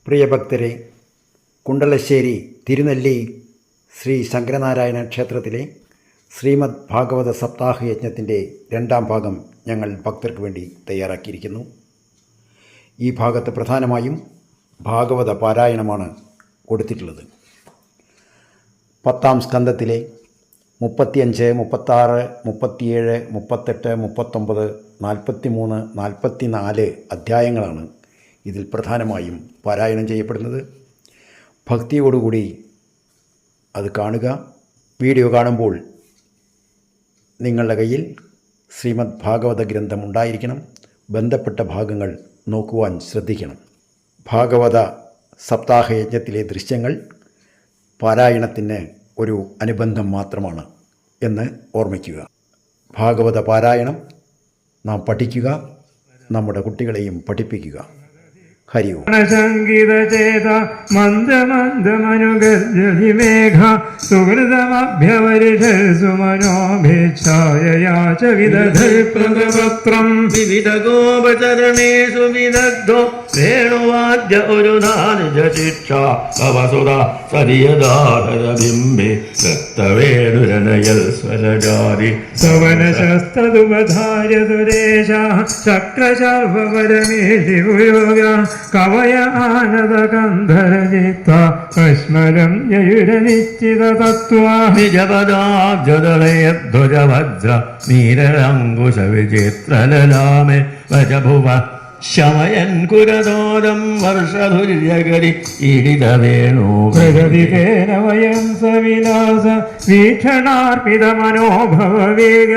പ്രിയഭക്തരെ, കുണ്ടളശ്ശേരി തിരുനെല്ലി ശ്രീ ശങ്കരനാരായണ ക്ഷേത്രത്തിലെ ശ്രീമദ് ഭാഗവത സപ്താഹ യജ്ഞത്തിൻ്റെ രണ്ടാം ഭാഗം ഞങ്ങൾ ഭക്തർക്ക് വേണ്ടി തയ്യാറാക്കിയിരിക്കുന്നു. ഈ ഭാഗത്ത് പ്രധാനമായും ഭാഗവത പാരായണമാണ് കൊടുത്തിട്ടുള്ളത്. 10-ാം സ്കന്ധത്തിലെ 35, 36, 37, 38, 39, 43, 44 അധ്യായങ്ങളാണ് ഇതിൽ പ്രധാനമായും പാരായണം ചെയ്യപ്പെടുന്നത്. ഭക്തിയോടുകൂടി അത് കാണുക. വീഡിയോ കാണുമ്പോൾ നിങ്ങളുടെ കയ്യിൽ ശ്രീമദ് ഭാഗവത ഗ്രന്ഥം ഉണ്ടായിരിക്കണം. ബന്ധപ്പെട്ട ഭാഗങ്ങൾ നോക്കുവാൻ ശ്രദ്ധിക്കണം. ഭാഗവത സപ്താഹ യജ്ഞത്തിലെ ദൃശ്യങ്ങൾ പാരായണത്തിന് ഒരു അനുബന്ധം മാത്രമാണ് എന്ന് ഓർമ്മിക്കുക. ഭാഗവത പാരായണം നാം പഠിക്കുക, നമ്മുടെ കുട്ടികളെയും പഠിപ്പിക്കുക. ഹരി ഓം. സംഗീതചേത മന്ദമന്ദമനുഗർജതിമേഘ സുഹൃതമഭ്യവരിഷസുമനോഭിച്ഛായയാ ച വിദധൽപ്രദപത്രം വിവിധഗോപചരണേഷു വിദഗ്ധോ വേണുവാദ്യ ഒരുധാനിജശിക്ഷ അവസുത സരിയദാഹരബിംബെ രക്തവേണുരനയൽ സ്വരജാരി സവനശസ്തദുപധാര്യ ദുരേശ ചക്രശർവപരമേഷി ഗുരുഗ കവയ ആനദകന്ധരജിത്ത കശ്മലം യയുരനിശ്ചിത തത്വാ നിജപദാബ്ജദളയധ്വജവജ്ര നീരരങ്കുശ വിചിത്രലലാമെ വജഭുവ ശമയൻ കുരദോദം വർഷധുര്യകരി ഈഡിതവേണു പ്രഗതികേന വയം സവിലാസ വീക്ഷണാർപ്പിത മനോഭവവേഗ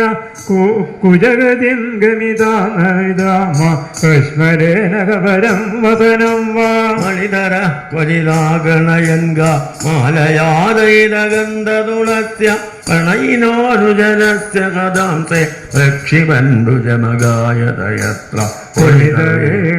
കുജഗതിം ഗമിതാമ കശ്മരേന കപരം വസനം വാ മണിധര ക്വചിതാഗണയൻഗ മാലയാദൈതഗന്ധതുളസ്യ പ്രണയിനോരുജനസ്യ കഥാംസെ പ്രക്ഷിപൻഡുജമഗായതയത്ര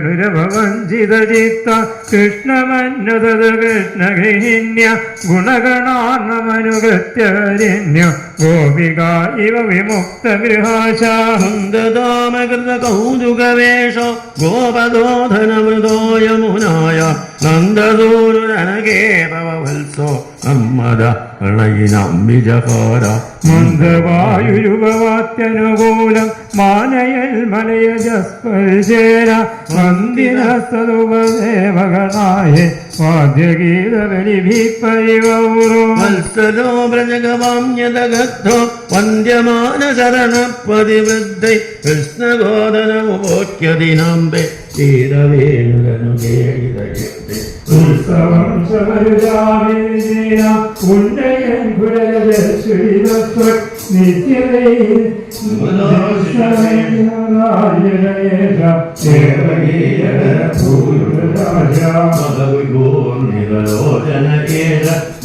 േണുരഭവഞ്ചിതചിത്ത കൃഷ്ണമന്യതത കൃഷ്ണഗഹിന്യ ഗുണഗണാർണമനുഗത്യകരിന്യ ഗോപിക ഇവ വിമുക്തഗൃഹാശാമകൃത കൗതുകവേഷ ഗോപദോധനമൃതോ യമുനായ നന്ദദൂരുരനകേതവ വത്സോ അമ്മദ പ്രണയിനംബിജകാര മന്ദവായുരുപവാത്യനുകൂലം മാനയൽ മലയജസ്പർശേന വന്ദിനസ്തദുപദേവഗണായ വാദ്യഗീതബലിഭിപരിവൗരോ വത്സലോ വ്രജഗവാമ്യതഗദ്ധോ വന്ദ്യമാനശരണപതിവൃദ്ധൈ കൃഷ്ണഗോദനമുപോക്യദിനാംബെ ീരവേണുരനുകേളിതയത്തെ ഉത്സവം സമരുജാവിജയ ഉണ്ടയൻ കുരജശ്രീതസ്വക് നിത്യതയിൽ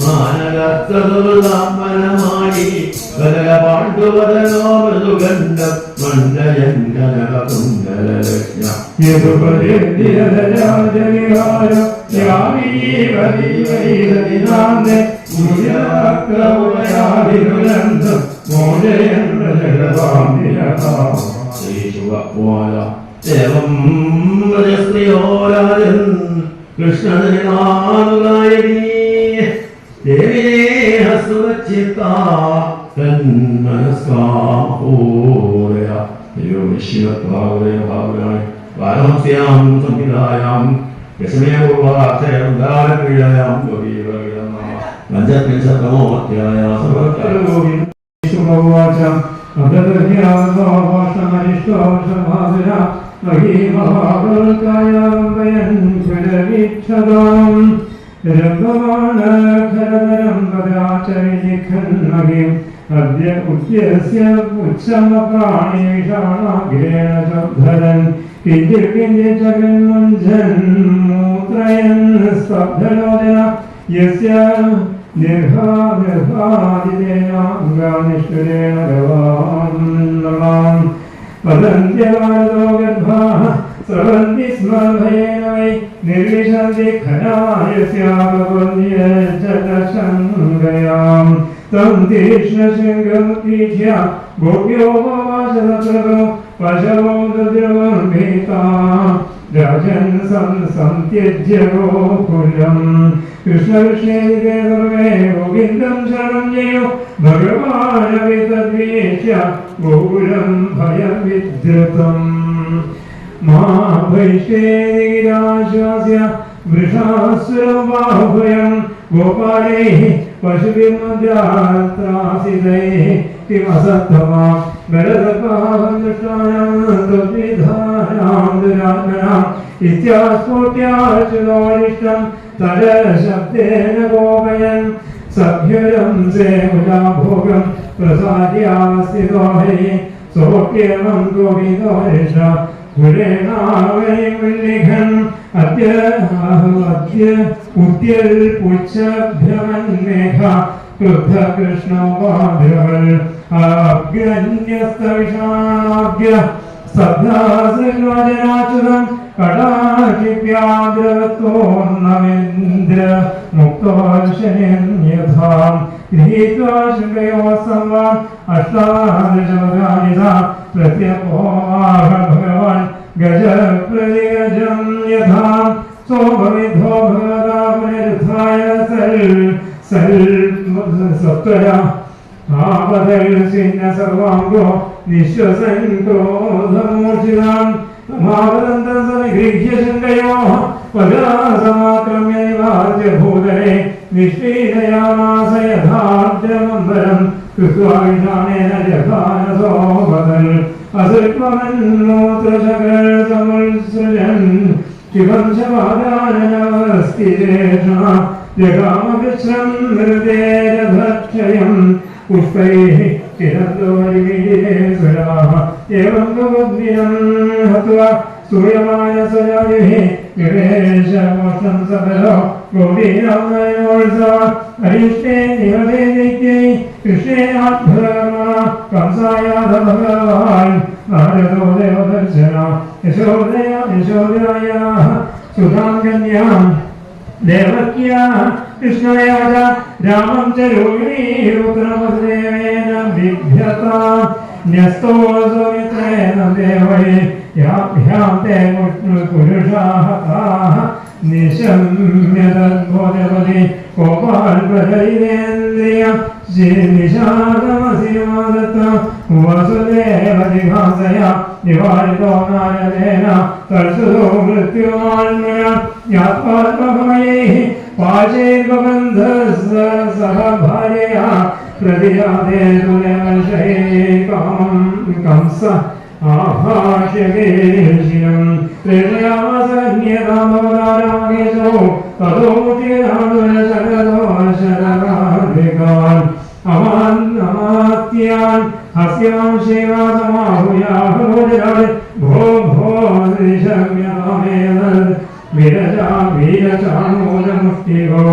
മാനഗത്തതുലാംബനമാടി കലപാണ്ഡുവദനോ മൃദുഗന്ധം മണ്ഡയൻ കനകകുണ്ടലലക്ഷ്യ യദുപരിരാജവിഹാരം യാമീവൈവൈരദിനാന്ദേ മുരാക്രമയാവിരുലന്ധം മോദയൻ പ്രജഗവാമിരതാം ശ്രീശുഭവാല ദേവം വ്രജസ്ത്രിയോരാജൻ കൃഷ്ണനാനുഗായകീ ദേവിദേഹസുരക്ഷിതാ തന്മനസ്കാമഹോരയ യോമിശ്വത്വാവരഭാവരാണി വാരാംസ്യാം സംഹിതായാം യശമേപൂർവാക്ഷരമുദാരക്രീഡയാം ഗോപീവഗീതം പഞ്ചത്രിശതമോധ്യായ സർവത്രലോകിശുഭവാച അദദധ്യാവാഷ്ടമനിഷ്ടോഷമാദിന മഹീമഹാകൽക്കായാം വയൻ കുലവിച്ഛതാം രംഭമാണഖരതരം പദാചരിഖന്മഹിം അദ്യ ഉദ്യസ്യ ഉത്സമപ്രാണീഷാണാഗ്രേണ ശബ്ദരൻ കിഞ്ചിൽ കിഞ്ചിൽ ചകന്മഞ്ജൻ മൂത്രയൻ സ്തബ്ധലോചന യസ്യ നിർഹാദിതേനാംഗാനിഷ്ഠുരേണ ഗവാം നമാം വദന്ത്യവാരദോ ഗർഭാഃ സ്രവന്തി സ്മ ഭയേന വൈ നിർവിശന്തി ഖനായസ്യാപവന്യജലശങ്കയാം തം തീക്ഷ്ണശൃംഗമുദ്ദീക്ഷ്യ ഗോപ്യോ വാചതത്രോ പശവോ ദദ്രവം ഭീതാ രാജൻ സന്ത്യജ്യ ഗോകുലം കൃഷ്ണ കൃഷ്ണേ സർവേ ഗോവിന്ദം ശരണം ജയോ ഭഗവാനവിതദ്വേഷ്യ ഗോകുലം ഭയവിദ്രുതം മാ ഭൈഷേരാശ്വാസ്യ വൃഷാസുരം ബാഹുഭയം ഗോപാലൈ പശുവിമദ്രാസിതൈ കിമസത്തമാ ഭരതപാവം ദുഷ്ടാനാം ത്വദ്വിധാനാം ദുരാത്മനാം ഇത്യാസ്ഫോട്യാച്യുതോരിഷ്ടം തദശബ്ദേന ഗോപയൻ സഭ്യരം സേമുലാഭോഗം പ്രസാദ്യാസ്ഥിതോ ഹരി സോക്യമം ഗോവിന്ദോരിഷ ഗുരേണാവൈലിഖൻ അദ്യ ഉദ്യൽ പുച്ഛഭ്രമന്മേഘ ക്രുദ്ധ കൃഷ്ണോപാധവൽ അഗ്രന്യസ്തവിഷാണാഭ്യ സദ്ധാസൃജനാച്യുതം കടാക്ഷിപ്യാദ്രവത്തോർണമേന്ദ്ര മുക്തോർഷനം യഥാം ഗൃഹീത്വാ ശൃംഗയോ സംവാം അഷ്ടാദശമകാനിത പ്രത്യപോവാഹ ഭഗവാൻ ഗജപ്രതിഗജം യഥാ സോഭവിധോ ഭഗവതാ പുനരുദ്ധായ സത്വര ആപദൽ സിന്ന സർവാംഗോ നിശ്വസൻ ക്രോധമൂർച്ഛിതാം തമാവദന്തം സമഗൃഹ്യ ശങ്കയോ പദാസമാക്രമ്യ നിവാര്യ ഭൂതലെ നിഷ്പീഡയാമാസ യഥാർദ്രമംബരം കൃത്വാ വിഷാണേന ജഘാനസോപദൽ അസൽപമന്മൂത്രശകൽ സമുത്സൃജൻ ശിവം ശവാദാനനവസ്ഥിരേഷ ജഗാമകൃഷ്ണം മൃതേരഭക്ഷയം പുഷ്പൈः ചിരന്തോരിമീരേശ്വരാः एवं भगवद्भिनं हत्वा सूयमाय सजाभिः विवेशमोक्षं सकलो गोपीनामयोत्सव अरिष्टे निवदे दैत्यै कृष्णेनाद्भुतकर्मणा कंसायाध भगवान् नारदो देवदर्शन यशोदयायाः सुतां कन्याम् देवक्या कृष्णया च रामं च रोहिणीरुद्रमदेवेन बिभ्यता न्यस्तो सुमित्रेण देवै याभ्यां ते पुरुषाः ताः निशम्य तद्बोधपदि गोपालप्रजयिनेन्द्रिय निषादमसिमादत्त वसुदेवदिभासया निवारितो नारदेन तर्षुतो मृत्युमान्मया ज्ञात्वात्मभमयैः पाशैर्बन्धस्य सह भार्यया प्रतिजाते तुलवशये कामं कंस आभाष्यकेशिनं प्रेरयामसज्ञतामवदारामेशो ततोऽतिरानुशरदो शरराधिकान् अमात्यान् हस्यां शिवासमाहुयाहोजरान् भो भो निशम्यमेव विरजा वीरचाणोजमुष्टिगो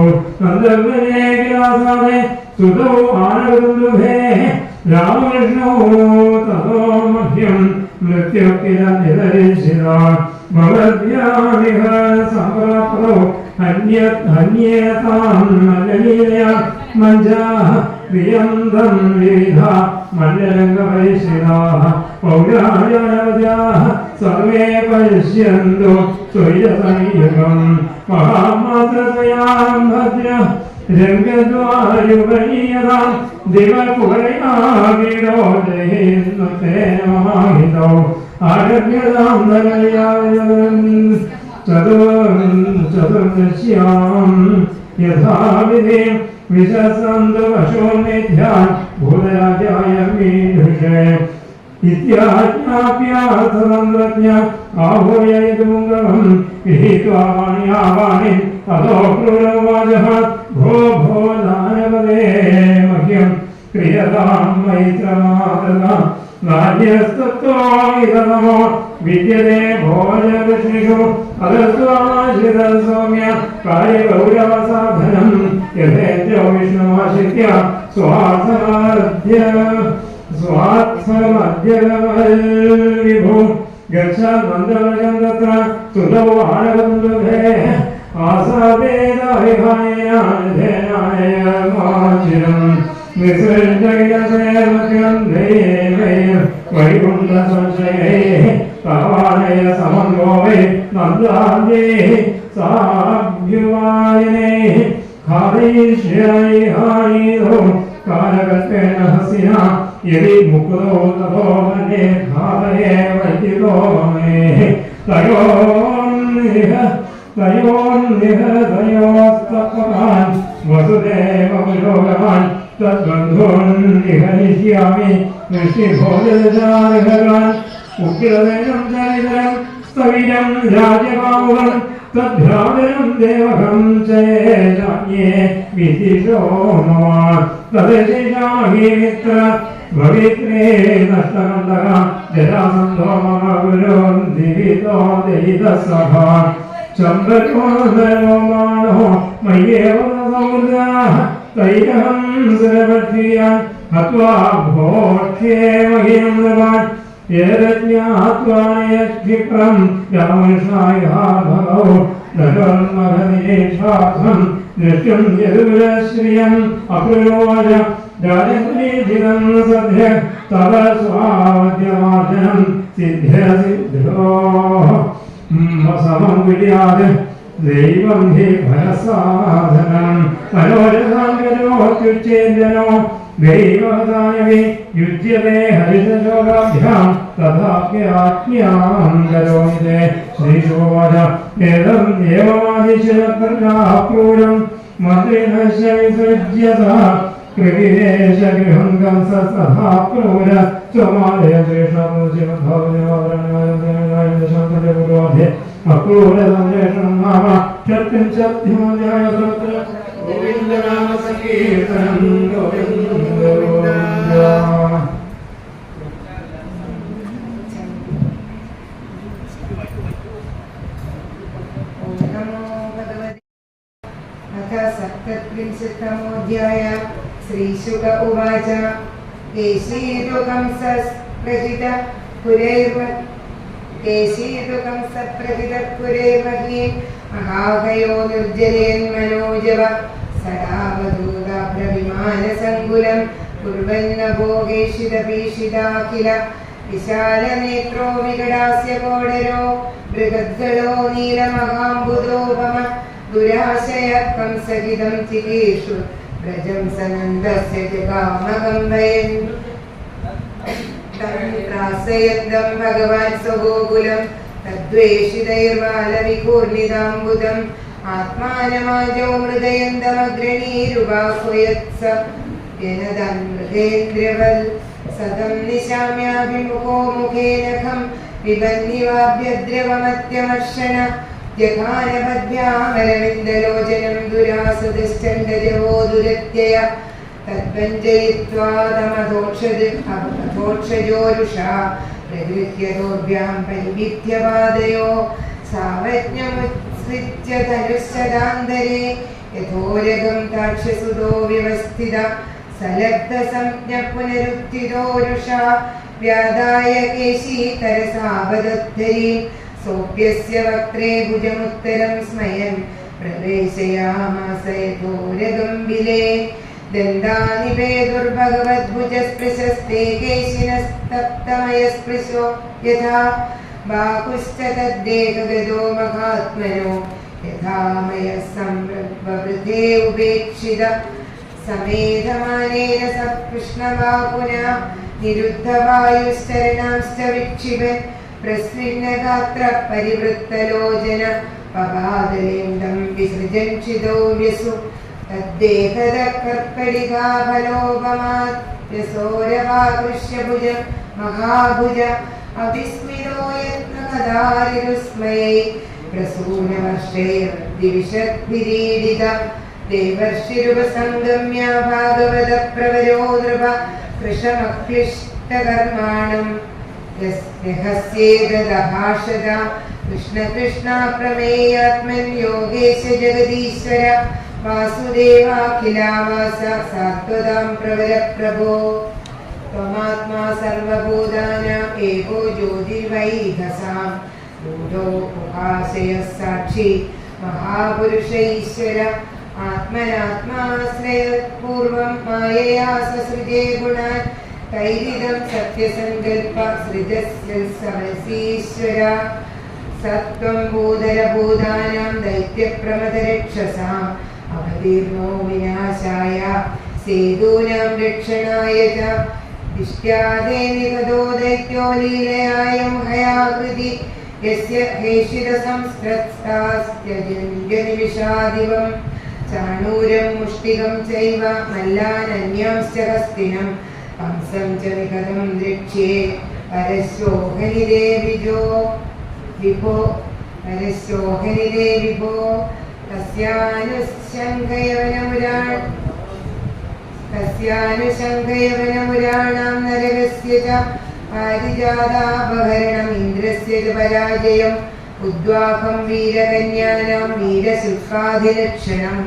नन्दर्वये विलासादे सुतौ आनन्दुभे रामकृष्णौ ततो मह्यं मृत्युकिरनिदर्शिता भगवद्भ्यामिह सम्प्राप्तौ अन्येतां मल्ललीलया मञ्जाः प्रियन्तं विविधा मल्लरङ्गवैश्रिताः पौराणवद्याः सर्वे पश्यन्तु स्वैरसंयुगं महामात्रस्वयां भद्र रङ्गद्वायुगणीयतां दिवकुहरयागिरो जयेन्नुतेन महाहितौ आरभ्यतां चतुर्दश्यां यथाविधि विशसन्तु वशोन्मेध्यान् भूतराजाय मीढुषे इत्याज्ञाप्यार्थतन्त्रज्ञ आहूय यदुङ्गमं गृहीत्वा वाण्यावाणिं ततो क्रूरवाचः भो भो दानवदे मह्यं क्रियतां मैत्रमातृका नान्यस्तत्तो इदमो विद्यते भोजकृष्णिषु अदस्वाश्रितं सौम्य कार्यगौरवसाधनं यथेन्द्रो विष्णुमाश्रित्य स्वात्समद्यगमल्विभो गच्छ मन्दवशं तत्र सुतौ आनन्दुभे आसादेन विहायेन माचिरं വൈകുണ്ഠ സംശയേ പാവാനയ സമന്വേ നന്ദാന്യേ സാഭ്യുവായനേ ഹാരീശ്യായി ഹാരീരോ കാലകൽപ്പേന ഹസിന യദി മുക്തോ തതോ മന്യേ ഘാതയേ വൈദികോ മമേ തയോസ്തപകാൻ വസുദേവപുരോഗമാൻ തദ്ബന്ധൂൻ നിഹനിഷ്യാമി വൃഷ്ടിഭോജനജാലകാൻ ഉഗ്രവേണം ചരിതരം സ്ഥവിരം രാജകാമുകം തദ്ഭ്രാതരം ദേവകം ചേജാന്യേ വിദിശോ മമ തദശിഷാഹി മിത്ര ഭവിത്രേ നഷ്ടകന്ധക ജരാസന്ധോ മമ ഗുരോ ദിവിതോ ദയിതസഭ ചന്ദ്രോ മാനോ മയ്യേവ സമുദ്രാഃ തൈരഹം സുരപക്ഷിയാൻ ഹത്വാ ഭോക്ഷ്യേ മഹിം നവാൻ യജ്ഞാത്വാനയക്ഷിപ്രം രാമകൃഷ്ണായ ഭഗവോ നഗർമഹനിഷാധം ദൃഷ്ട്യം യദുരശ്രിയം അപ്രയോജ രാജപരീജിതം സദ്യ തവ സ്വാദ്യമാർജനം സിദ്ധ്യസിദ്ധോ സമം വിര്യാത് ദൈവം ഹി ഫലസാധനം മനോരസാങ്കരോത്യുച്ചേന്ദ്രനോ ദൈവദാനവി യുജ്യതേ ഹരിതശോകാഭ്യാം തഥാപ്യാജ്ഞാം കരോമിതേ ശ്രീശോവാച ഏതം ഏവമാദിശിരപ്രജാക്രൂരം മന്ത്രിണശ്യ വിസൃജ്യത കൃവിരേശഗൃഹം കംസസഹാ ക്രൂര സ്വമാലയശേഷാദേ അക്രൂര സംരക്ഷണം നാമ ക്ഷത്രിംശത്യമോജായ ഗോവിന്ദനാമ സങ്കീർത്തനം ഗോവിന്ദ सप्तत्रिंशत्तमोऽध्याय श्रीशुक उवाच केशीतु कंसप्रजितपुरैर्मही महाभयो निर्जरेन्मनोजव सदावधूताभ्रविमानसङ्कुलं कुर्वन्नभोगेशितपीशिताखिल विशालनेत्रो विकटास्य कोडरो बृहद्गलो नीलमहाम्बुदोपम दुराशय कंसहितं चिकीर्षु व्रजं सनन्दस्य च कामकम्बयन् त्रासयन्दं भगवान् स्वगोकुलं तद्वेषितैर्बालविकूर्णिताम्बुदम् आत्मानमाजो मृदयन्दमग्रणीरुबाह्वयत्स जनदं मृगेन्द्रवल् सदं निशाम्याभिमुखो मुखेनखं विबन्निवाभ्यद्रवमत्यमर्षण जघानपद्भ्यामरविन्दलोचनं दुरासदश्चण्डजवो दुरत्यय तद्भञ्जयित्वा तमधोक्षजोरुषा प्रगृह्य दोर्भ्यां परिविध्यपादयो सावज्ञमुत्सृज्य धनुश्चदान्तरे यथोरगं ताक्षसुतो व्यवस्थित सलब्धसंज्ञ पुनरुत्थितोरुषा व्यादाय केशीतरसावदद्धरी सोऽप्यस्य वक्त्रे भुजमुत्तरं स्मयन् प्रवेशयामास यथोरगम्बिले दन्तानिपेदुर्भगवद्भुजस्पृशस्ते केशिनस्तप्तमयस्पृशो यथा बाहुश्च तद्देहगतो महात्मनो यथा मयः संवृद्धे उपेक्षित समेधमानेन स कृष्णबाहुना निरुद्धवायुश्चरणांश्च विक्षिपन् प्रस्विन्नगात्र परिवृत्तलोचन पपादलेन्दं विसृजन् क्षितो व्यसु तद्देहदः कर्कटिकाफलोपमात् यशोरवाकृष्य भुज महाभुज अविस्मितो यत्नकदारिरुस्मयै प्रसूनवर्षैर्दिविषद्भिरीडित देवर्षिरुपसङ्गम्य भागवतप्रवरो नृप कृशमक्लिष्टकर्माणम् यस्येतदभाषत कृष्ण प्रमेयात्मन् योगेश जगदीश्वर वासुदेवाखिलावास सात्वतां प्रवर प्रभो त्वमात्मा सर्वभूतानाम् एको ज्योतिर्वैधसां भूतो उपासयः साक्षी महापुरुष ईश्वर ആത്മനാത്മാശ്രയപൂർവം മായയാ സസൃജേ ഗുണാൻ തൈരിതം സത്യസങ്കൽപ്പ സൃജസ്വസീശ്വര സത്വം ഭൂതരഭൂതാനാം ദൈത്യപ്രമദരക്ഷസാം അവതീർണോ വിനാശായ സേതൂനാം രക്ഷണായ ച ദിഷ്ട്യാദേ നിഗതോ ദൈത്യോ ലീലയായം ഹയാകൃതി യസ്യ ഹേഷിതസംസ്കൃത്സ്താസ്ത്യജന്യനിമിഷാദിവം ചാണൂരം മുഷ്ടികം ചൈവ മല്ലാനന്യാംശ്ച ഹസ്തിനം ഹംസം ച നിഗതം ദൃക്ഷ്യേ പരശോഹനിരേ വിജോ വിഭോ പരശോഹനിരേ വിഭോ തസ്യാനുശങ്കയവനമുരാണാം നരകസ്യ ച പാരിജാതാപഹരണം ഇന്ദ്രസ്യ ച പരാജയം ഉദ്വാഹം വീരകന്യാനാം വീരശുൽക്കാധിലക്ഷണം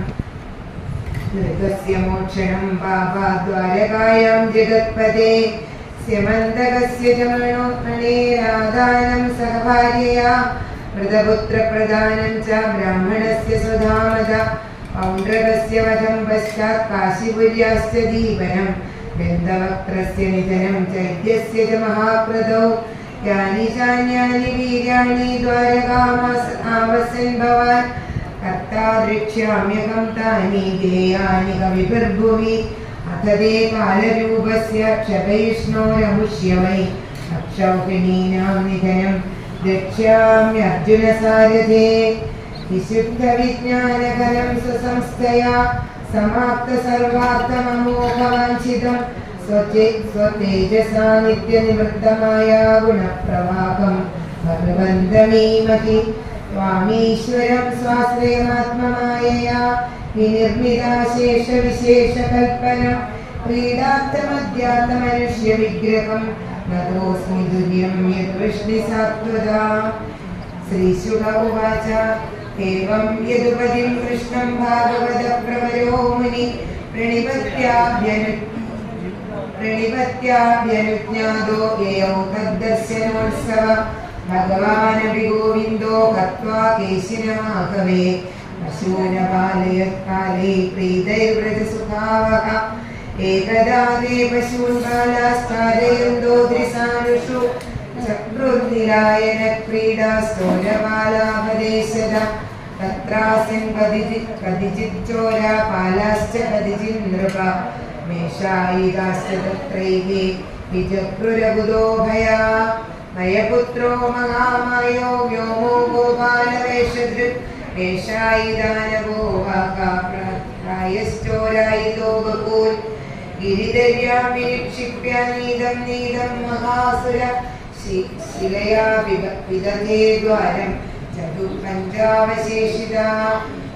നൃഗസ്യ മോക്ഷണം പാപാദ്വാരകായാം ജഗത്പദേ സ്യമന്തകസ്യ ച മണോത്മണേരാദാനം സഹഭാര്യയാ മൃതപുത്രപ്രദാനം ച ബ്രാഹ്മണസ്യ സ്വധാമത പൗണ്ഡ്രകസ്യ വധം പശ്ചാത് കാശിപുര്യാശ്ച ദീപനം ഗന്ധവക്ത്രസ്യ നിധനം ചൈത്യസ്യ ച മഹാക്രതൗ യാനി ചാന്യാനി വീര്യാണി ദ്വാരകാമാവസൻ ഭവാൻ കർത്താ ദൃക്ഷ്യാമ്യഹം താനി ദേയാനി കവിഭിർഭുവി അഥ തേ കാലരൂപസ്യ ക്ഷപയിഷ്ണോരമുഷ്യമൈ അക്ഷൗഹിണീനാം നിധനം द्रक्ष्याम्यर्जुनसारथे विशुद्धविज्ञानकरं सुसंस्थया समाप्तसर्वार्थममोघवाञ्छितं स्वतेजसा नित्यनिवृत्तमाया गुणप्रवाहं भगवन्तमीमहि त्वामीश्वरं स्वाश्रयमात्ममायया विनिर्मिताशेषविशेषकल्पनं क्रीडार्थमध्यात्ममनुष्यविग्रहं नतोऽस्मि दुर्यं यद्वृष्णिसात्वदा श्रीशुक उवाच एवं यदुपदिं कृष्णं भागवतप्रवरो मुनि प्रणिपत्याभ्यनुज्ञातो ययौ तद्दर्शनोत्सव भगवानपि गोविन्दो हत्वा केशिनमाहवे पशूनपालयत्काले प्रीतैर्व्रजसुखावः एकदा ते पशून् बालास्तारयन्तो त्रिसानुषु चक्रुर्निरायनक्रीडास्तोलबालापदेशद तत्रासिन् कदिचिच्चोरा पालाश्च कदिचिन्नृप मेषायिकाश्च तत्रैके विचक्रुरबुधोभया मयपुत्रो महामायो व्योमो गोपालवेषदृक् मेषायिदानवो वाकाप्रायश्चोरायितो बभून् गिरिदर्यां विनिक्षिप्य नीदं महासुर शिलया विदधे द्वारं चतुःपञ्चावशेषिता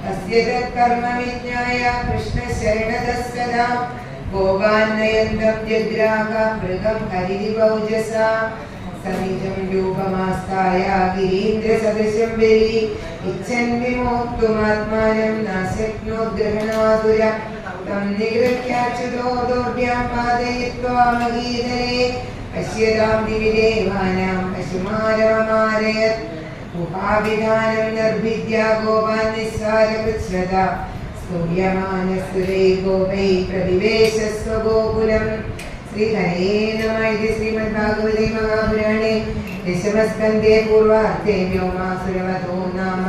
तस्य तत्कर्म विज्ञाय कृष्णशरणतः सदा गोपान्नयन्तं जग्राह मृगं हरिरिवौजसा सनिजं रूपमास्ताय गिरीन्द्रसदृशं बली इच्छन् विमोक्तुमात्मानं न शक्नोद्ग्रहणातुर तं निगृह्याच्युतो दोर्भ्यां पादयित्वा महीधरे पश्यतां दिवि देवानां पशुमारममारयत् उपाविधानं निर्भिद्य गोपान् निस्सारकृच्छ्रता स्तूयमानसुरै गोपै प्रतिवेशस्वगोकुलं श्रीहरे नमः इति श्रीमद्भागवते महापुराणे दशमस्कन्धे पूर्वार्धे व्योमासुरवधो नाम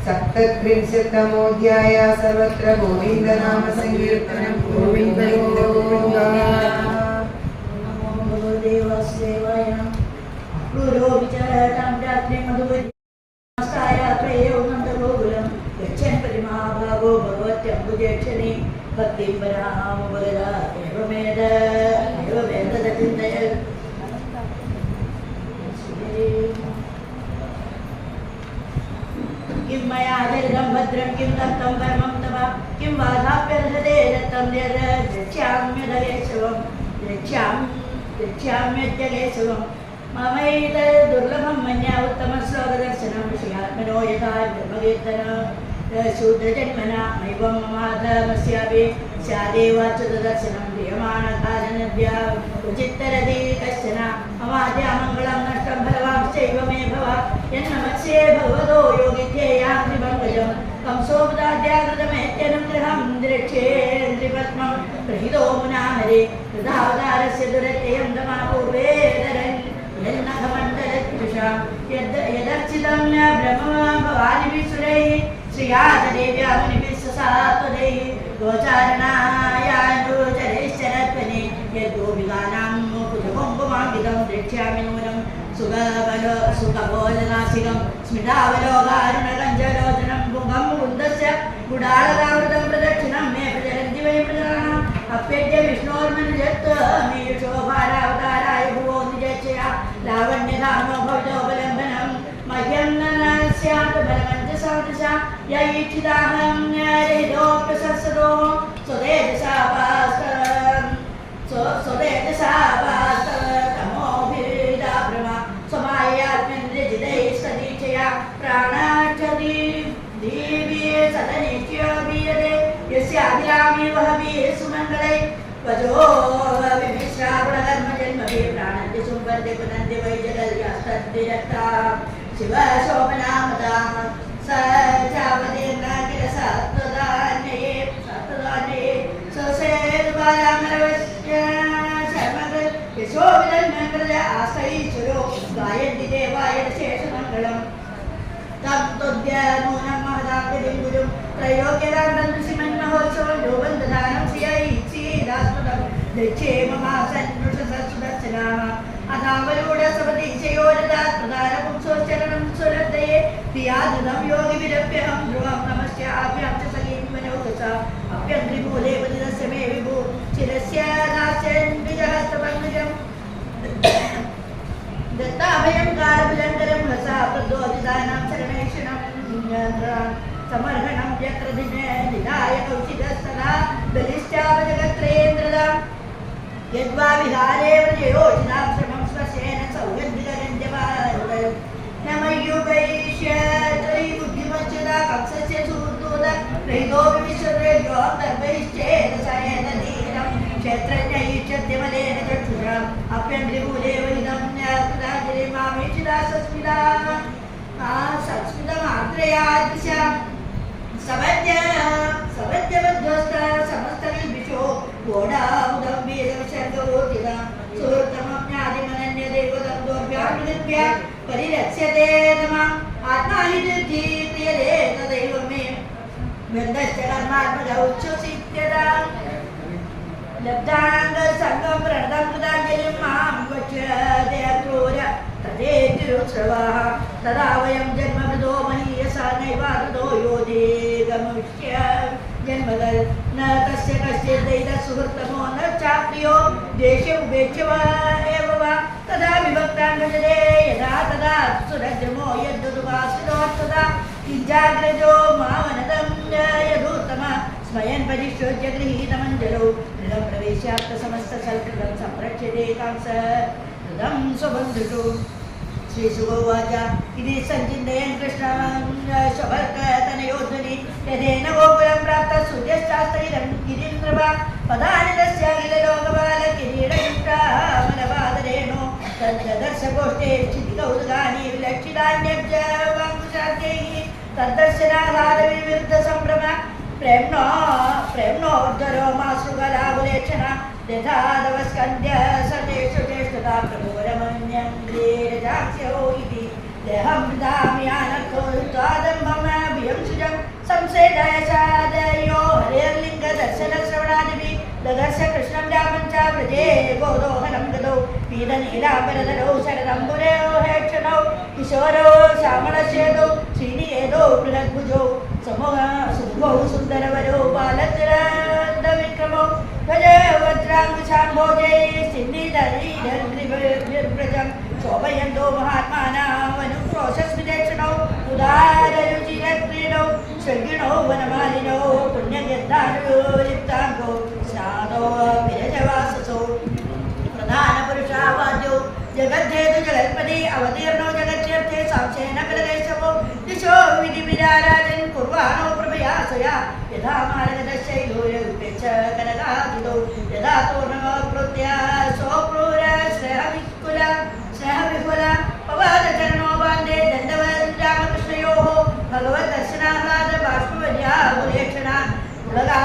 सप्तत्रिंशत्तमोऽध्याय सर्वत्र गोविन्दनाम संकीर्तनं गोविन्द गोविन्द देवसेवायां क्रूरो विचरतां रात्रि मधुवत्यात्रयो नन्दगोकुलं गच्छन् परिमहाभागो भगवत्यम्बुजेक्षणे भक्तिं परां वरदा एवमेद चिन्तयत् किं मया दीर्घं भद्रं किं दत्तं परमं तव किं वाधाप्यर्हते दत्तं द्रक्ष्याम्यदकेशवं द्रक्ष्याम्यद्यकेशवं ममैतदुर्लभं मन्या उत्तमश्लोकदर्शनं श्रीयात्मनो यथा ब्रह्मकीर्तनं शूद्रजन्मना मैवं ममाधमस्यापि स्यादेवाच्युतदर्शनं क्रियमाणकालनद्या उचित्तरति कश्चन ममाद्यामङ्गलं नष्टं फलवांश्चैव मे भव यन्नमस्ये भगवतो योगिध्येयाग्निभङ्गजं कंसोपदाद्याकृतमेत्यनुग्रहं द्रक्षेन्द्रिपद्मं प्रहितो मुनाहरे तदावतारस्य दुरत्ययं दमापूर्वेदरन् यन्नखमण्डलत्युषा यदर्चितं ब्रह्मभवानिभिः श्रियादेव्या मुनिभिः ससात्वदैः गोचारणायानुचरैश्चरत्वने यद्गोपिकानां कुजकुङ्कुमाङ्कितं द्रक्ष्यामि नूनं सुखबोधनासिकं स्मितावलोकारुणकञ्जलोचनं पुङ्गं मुकुन्दस्य गुडालकावृतं प्रदक्षिणं मे प्रचरन्ति वै प्रजाः अप्यद्य विष्णोर्मनुजत्वमेषोभारावताराय भुवो निजच्छया लावण्यधामो भवतोपलम्बनं मह्यं न स्यात् बलमञ्जसदृशा य ईक्षिताहं न्यायरहितोऽप्रशंसतो स्वतेजसा तमोभिदा ब्रह्मा स्वमायात्मेन्द्रियजितैः सदीक्षया प्राणाक्षति दीव्ये सदनित्य बीयते यस्याभिरामी वहभिः सुमङ्गलै वजो विभिश्रावणकर्मजन्मभिः प्राणन्ति सुम्पन्ति पुनन्ति वै जगद्यास्तद्विरक्ता शिवशोभनामदाः स चावदेर्न किल सत्तदान्यये स्वसेर्वायामरवस्य शर्मकृत् यशो विदन्मङ्गल आश्रयीश्वरो गायन्ति देवाय शेषमङ्गलम् तं तुद्यनूनं महदाप्यदिं गुरुं त्रैलोक्यदान्तं ऋषिमन्महोत्सवं योगन्ददानं श्रियैक्षीदास्पदं दक्षेममासन्नृषसुदर्शनाः अथावरूढसपतिशयोरदात् प्रधानपुंसोश्चरणं सुरद्धये धियाधृतं योगिभिरप्यहं ध्रुवं नमस्याभ्यां च सखीन्मनोगसा अप्यग्रिमूले वदिनस्य मे विभो चिरस्य दास्यन् विजहस्तपङ्कजम् दत्ताभयं कालभुजङ्करं हसा प्रद्योतितानां शरणैषणं समर्हणं यत्र दिनाय कौशिकस्तदा बलिश्चावजगत्रेन्द्रदा यद्वा विहारे व्रजयोजनां श्रमं स्वशेन सौगन्धिकगन्ध्यवारुदयं न मय्युपैष्यत्रयि बुद्धिमच्युता कंसस्य सुहृदोद रहितोऽपि विश्वरेभ्यो दर्भैश्चेदशयनधीरं क्षेत्रज्ञैश्चद्यमलेन चक्षुषा अप्यन्द्रिमूले वहितं न्याकृतागिरिमामेचिदा संस्कृतमात्रयादृशा सवद्यवध्वस्त समस्तविभीषो घोडामुदं वेदवशर्गोतिदा सुहृतमज्ञातिमनन्यदेवतं दोर्भ्यां परिरक्ष्यते नमः आत्मा हि तीर्यते तदैव मे बन्धश्च कर्मात्मज उच्छ्वसित्यदा लब्धाङ्गसङ्गं प्रणतं कृताञ्जलिं मां वच्यते अक्रूर तदेतिरुत्सवाः तदा वयं जन्ममृतो महीयसा नैवादृतो योधेगमविष्य जन्मदल् न तस्य कश्चिद्दैतः सुहृत्तमो न चाप्रियो देशे उपेक्ष्य एव वा तदा विभक्ताङ्गजते यदा तदा सुरद्रमो यद्दुर्वासिनोत्तदा किञ्जाग्रजो मावनतं यदुत्तम स्मयन् परिशोच्य गृहीतमञ्जलो हृदं प्रवेशात्तसमस्तसल्कृतं सम्प्रक्ष्यते कांस हृदं स्वबन्धुषु श्रीसुगोवाच इति सञ्चिन्तयन् कृष्णं शवर्कतनयोध्वनि यथेन गोकुलं प्राप्तः सूर्यश्चास्तैलं गिरीन्द्रवा पदानि तस्याखिललोकपालकिरीटयुक्तामलवादरेणो तद्दर्शगोष्ठे क्षितिकौतुकानि विलक्षितान्यब्जवाङ्कुशार्कैः तद्दर्शनाघातविविरुद्धसम्भ्रम प्रेम्णोद्धरो मासृगलाभुलेक्षण यथादवस्कन्ध्य सतेषु चेष्टता प्रभोरमन्यङ्गेरजाक्ष्यो इति देहं दामि आनर्कोत्वादम्भमभियं सुजं संसेदयशादयो हरेर्लिङ्गदर्शनश्रवणादिभिः ददर्श कृष्णं रामं च व्रजे गोदोहनं गदौ पीतनीलाम्बरधरौ शरदम्बुरेयो हेक्षणौ किशोरौ श्यामलश्वेतौ श्रीनिकेतौ बृहद्भुजौ सुमुखौ सुन्दरवरौ बालचरन्दविक्रमौ वज्राङ्कुशाम्भोजैः सिन्निधरीरन्द्रिभिर्व्रजं शोभयन्तो महात्मानामनुक्रोशस्मिदेक्षणौ उदाररुचिरक्रीडौ शृङ्गिणौ वनमालिनौ पुण्यगद्धानुलिप्ताङ्गौ स्नातो विरजवाससौ प्रधानपुरुषावाद्यौ जगद्धेतु जगत्पति अवतीर्णो जगत्यर्थे सांशेन कलदेशवो दिशो विधिविराजन् कुर्वाणो प्रभयासया यथा मार्गदशैलो यौपेच्छ कनकादिदौ यदा तोरणोत्कृत्य सोक्रूर श्रयविकुल श्रयविफुल पवादचरणो बान्धे दण्डवत् रामकृष्णयोः भगवद्दर्शनाह्लाद बाष्पवर्या बुलेक्षणा उलगा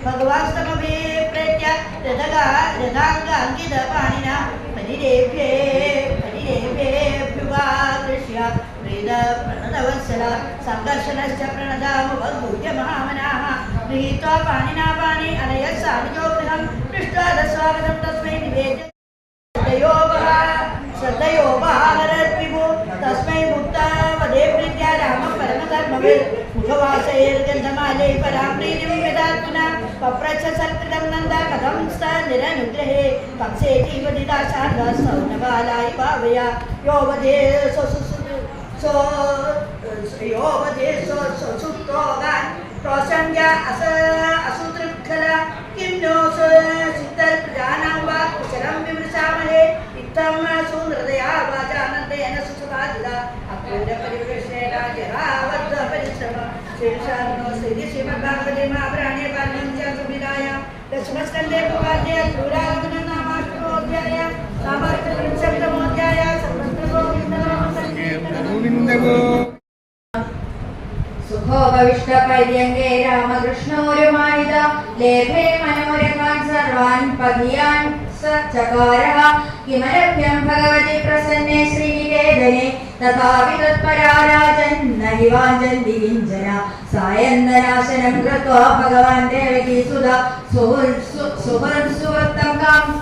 भगवान् समभिप्रेत्य रथाङ्गाङ्कितपाणिना परिरेभ्युगादृश्य प्रणतवत्सल सङ्कर्षणश्च प्रणदामुपभूत्य महामनाः गृहीत्वा पाणिना पाणि अनयत् सानिजोगृहं दृष्ट्वा स्वागतं तस्मै निवेद्य श्रद्धयोपहारत् विभो तस्मै मुक्तावदे प्रीत्या रामः परमधर्मवित् मुखवासैर्गन्धमाले परां प्रीतिं यदात्मना पप्रच्छ सत्कृतं नन्दा कथं स निरनुग्रहे कंसे जीवदिता शारदा सौनबालाई भावया योवधे सुप्तोगान् प्रसङ्ग्य असुतृक्खला किं नो सिद्धप्रजानां वा कुशलं विमृशामहे इत्थं सुहृदया वाचानन्देन सुसुधाजिता अक्रूरपरिवेशेन जरावद्धपरिश्रम श्रीशानो श्रीश्रीमद्भागवते महापुराणे पाठ्यं सुविधाय दशमस्कन्धे प्रवाद्ये क्रूरागमननामाष्टमोऽध्याय सामार्थ्यत्रिंशत्तमोऽध्याय सुखोपविष्टपर्यङ्गे रामकृष्णोरुमानित लेभे मनोरथान् सर्वान् पदीयान् स चकारः किमलभ्यं भगवति प्रसन्ने श्रीनिकेतने तथापि तत्परा राजन् न हि वाञ्छन्ति किञ्चन सायन्दनाशनं कृत्वा भगवान् देवकीसुधा सुहृत्सुवृत्तं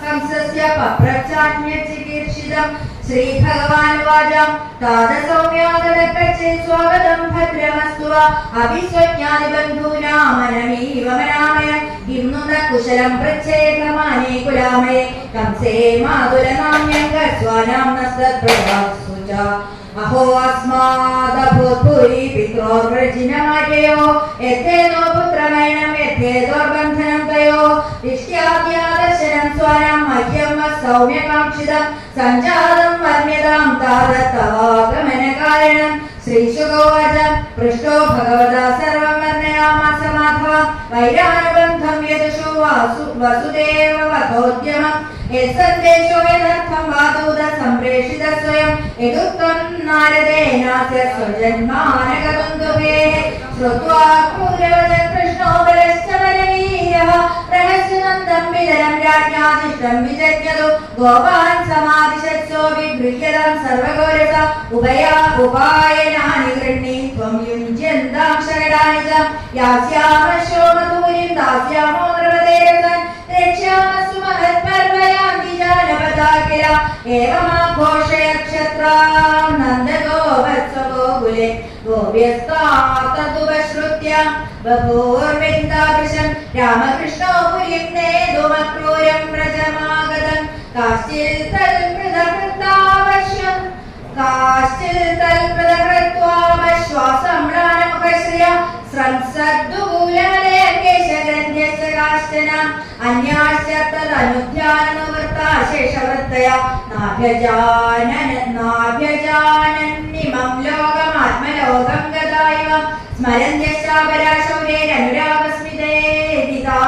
कंसस्य पप्रच्छान्यचिकीर्षितम् श्रीभगवान् वाचां तादसौम्यागतकच्चे स्वागतं भद्रमस्तु वा अभिस्वज्ञादिबन्धूनामनमीव मनामयं किं नु न कुशलं पृच्छेदमाने कुलामये कंसे मातुलनाम्यं गस्वानाम्नस्तत्प्रभासु च अहो अस्मादभूत्भूरि पित्रोर्वृजिनमार्ययो यथेनो पुत्रमयनं यथेदोर्बन्धनं तयो इष्ट्याद्यादर्शनं स्वानां मह्यं सौम्यकाङ्क्षितं सञ्जातं वर्ण्यतां तादत्तवागमनकारणं श्रीशुकोवाच पृष्टो भगवता सर्वं वर्णयामास माधव वैरानुबन्धं यदुषु वसुदेववतोद्यमम् यत्सन्देशो यदर्थं वा दूत सम्प्रेषित स्वयं यदुक्तं नारदेनास्य स्वजन्मानकदुन्दुभेः श्रुत्वा क्रूरवचन् कृष्णो बलश्च बलवीर्यः रहस्यनन्दं विदरं राज्ञादिष्टं विजज्ञतु गोपान् समादिशत्सोऽपि गृह्यतां सर्वघोरस उपायनानि गृह्णीन् त्वं युञ्ज्यन्तां शकटानि च यास्यामश्यो मधुरिं दास्यामो द्रवदेरसन् रक्ष्यामस्तु महत्पर्वयान्ति जानपदा किल एवमाघोषय क्षत्रां नन्दगो वत्सगोकुले गोव्यस्तास्तदुपश्रुत्य बभूर्वृन्दादृशं रामकृष्णो पुरीं नेतुमक्रूरं व्रजमागतं काश्चिल्तल्कृतकृत्वापश्वासम्राणमुखश्रिया स्रंसद्दुकूलमलयकेशग्रन्थ्यश्च काश्चन अन्याश्च तदनुध्याननुवृत्ता शेषवृत्तया नाभ्यजानन्निमं लोकमात्मलोकं गता इव स्मरन्त्यश्चापराशौर्यैरनुरागस्मितेदिता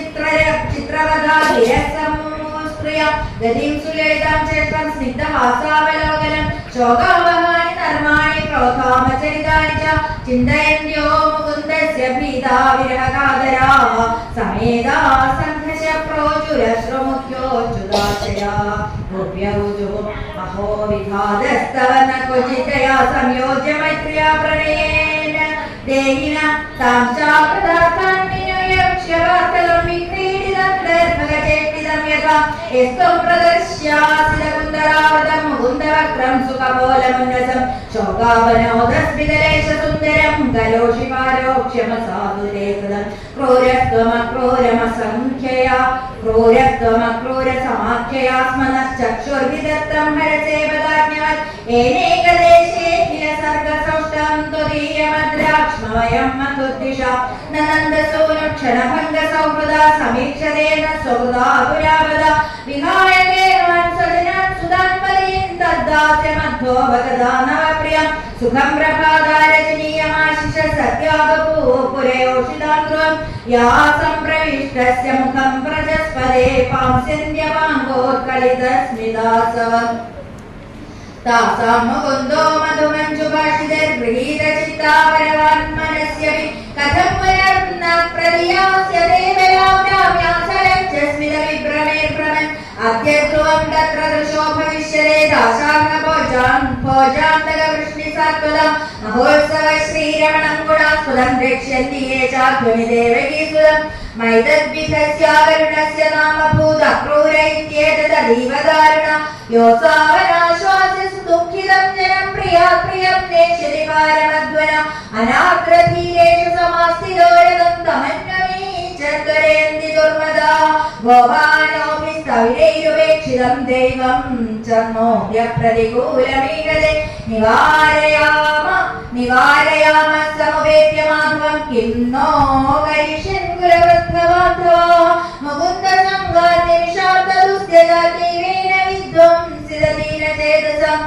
हृदिस्पृशचित्रवधा गिरसंस्पृय गतिं सुललितां चेष्टां स्निग्धहासावलोकनं शोकावहानि धर्माणि क्रोधामचरितानि च चिन्तयन्त्यो मुकुन्दस्य भीता विरहकातराः समेधा सङ्घर्ष प्रोचुरश्रुमुख्योच्युताशया गोप्यरुजुः अहो विघातस्तव न क्वचितया संयोज्य मैत्र्या प्रणयेन देहिना तां चापदार्थान् विनियोक्ष्यवार्तलं विक्रीडितं दर्भगचेष्टितं यथा यस्त्वं प्रदर्श्यासिलकुन्दरावृतं मुकुन्दवक्त्रं सुकपोलमुन्नसं शोकावनोदस्मितलेशसुन्दरं कलोषिपारोक्ष्यमसाधुलेकृतं क्रूरत्वमक्रूरमसङ्ख्यया क्रूरत्वमक्रूरसमाख्यया स्मनश्चक्षुर्विदत्तं हरसे पदाज्ञात् एनेकदेशे किल सर्गसौष्ठं त्वदीयमद्राक्ष्मवयं मधुद्दिशा नन्दसूनुक्षणभङ्गसौहृदा समीक्षते न सुहृदा पुरावदा विहाय देवान् स्वजनान् सुदान् परीन् तद्दास्य मध्वो भगदा नवप्रियं सुखं प्रभादारचनीयमाशिष सत्यागपूपुरयोषितां गृहं या सम्प्रविष्टस्य मुखं प्रजस्पदे पांस्यन्त्यवाङ्गोत्कलितस्मितासव तासां मुकुन्दो मधुमञ्जुभाषितर्गृहीतचित्तापरवान्मनस्यपि कथं पुनर्न प्रदियास्य देवयाम्यासरञ्जस्मितविभ्रमेर्भ्रमन् अद्य ध्रुवं तत्र दृशो भविष्यते दाशार्णभोजान्तकवृष्णिसत्त्वदं महोत्सव श्रीरमणं गुणास्पदं रक्ष्यन्ति ये चाध्वनिदेवकीसुदम् मैतद्विधस्यावरुणस्य नाम भूतक्रूर इत्येतदतीव दारुण योऽसावनाश्वास्य सुदुःखितं जनं प्रियात् प्रियं नेष्यति पारमध्वन अनार्द्रधीरेषु समास्थितो रतं तमन्नमीचत्वरेन्ति दुर्मदा गोपानोऽपि स्थविरैरुपेक्षितं दैवं चर्मोऽप्यप्रतिकूलमीहते निवारयाम समुपेत्य माधवं किं नो करिष्यन् कुलवृद्धबान्धवा मुकुन्द संगातिविषादुस्त्यजातीवेन विध्वंसितदीनचेतसं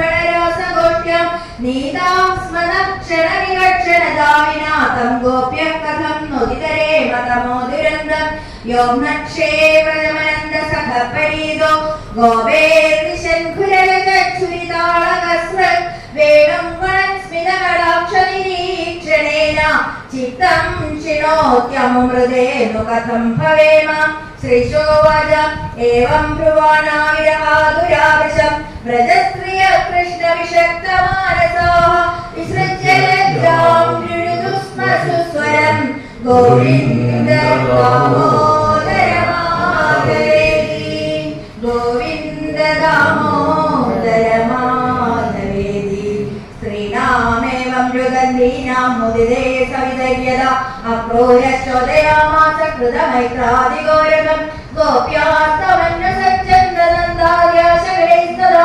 यस्यानुरागलेतस्मितवल्गुमन्त्रलीलावलोकपरिरम्भणरासगोष्ठ्यां नीतां स्मदक्षणनिकक्षणदाविना तं गोप्यः कथं नुदितरेम तमो दुरन्दं योम्नक्षेप्रजमनन्दसखपरीदो गोपेर्विशङ्कुलचक्षुरिताळकस्रक् वेणुं गणस्मितकटाक्षनिरीक्षणेन चित्तं शिणोत्यमुमृदेनु कथं भवेम श्रीशोवाच एवं ब्रुवाणा विरहादुरावृशं व्रजस्त्रिय कृष्णविषक्तमानसाः विसृज्य लज्जां मृदु स्म सुस्वरं गोविन्द दामोदर माधवेति गोविन्द दामोदर माधवेति स्त्रीणामेवं मृगन्धीनां मुदिते सवितर्यदा अक्रूरश्चोदयामास कृतमैत्रादिगौरवं गोप्यास्तवन्नसच्चन्दनन्दार्याशकरैस्तदा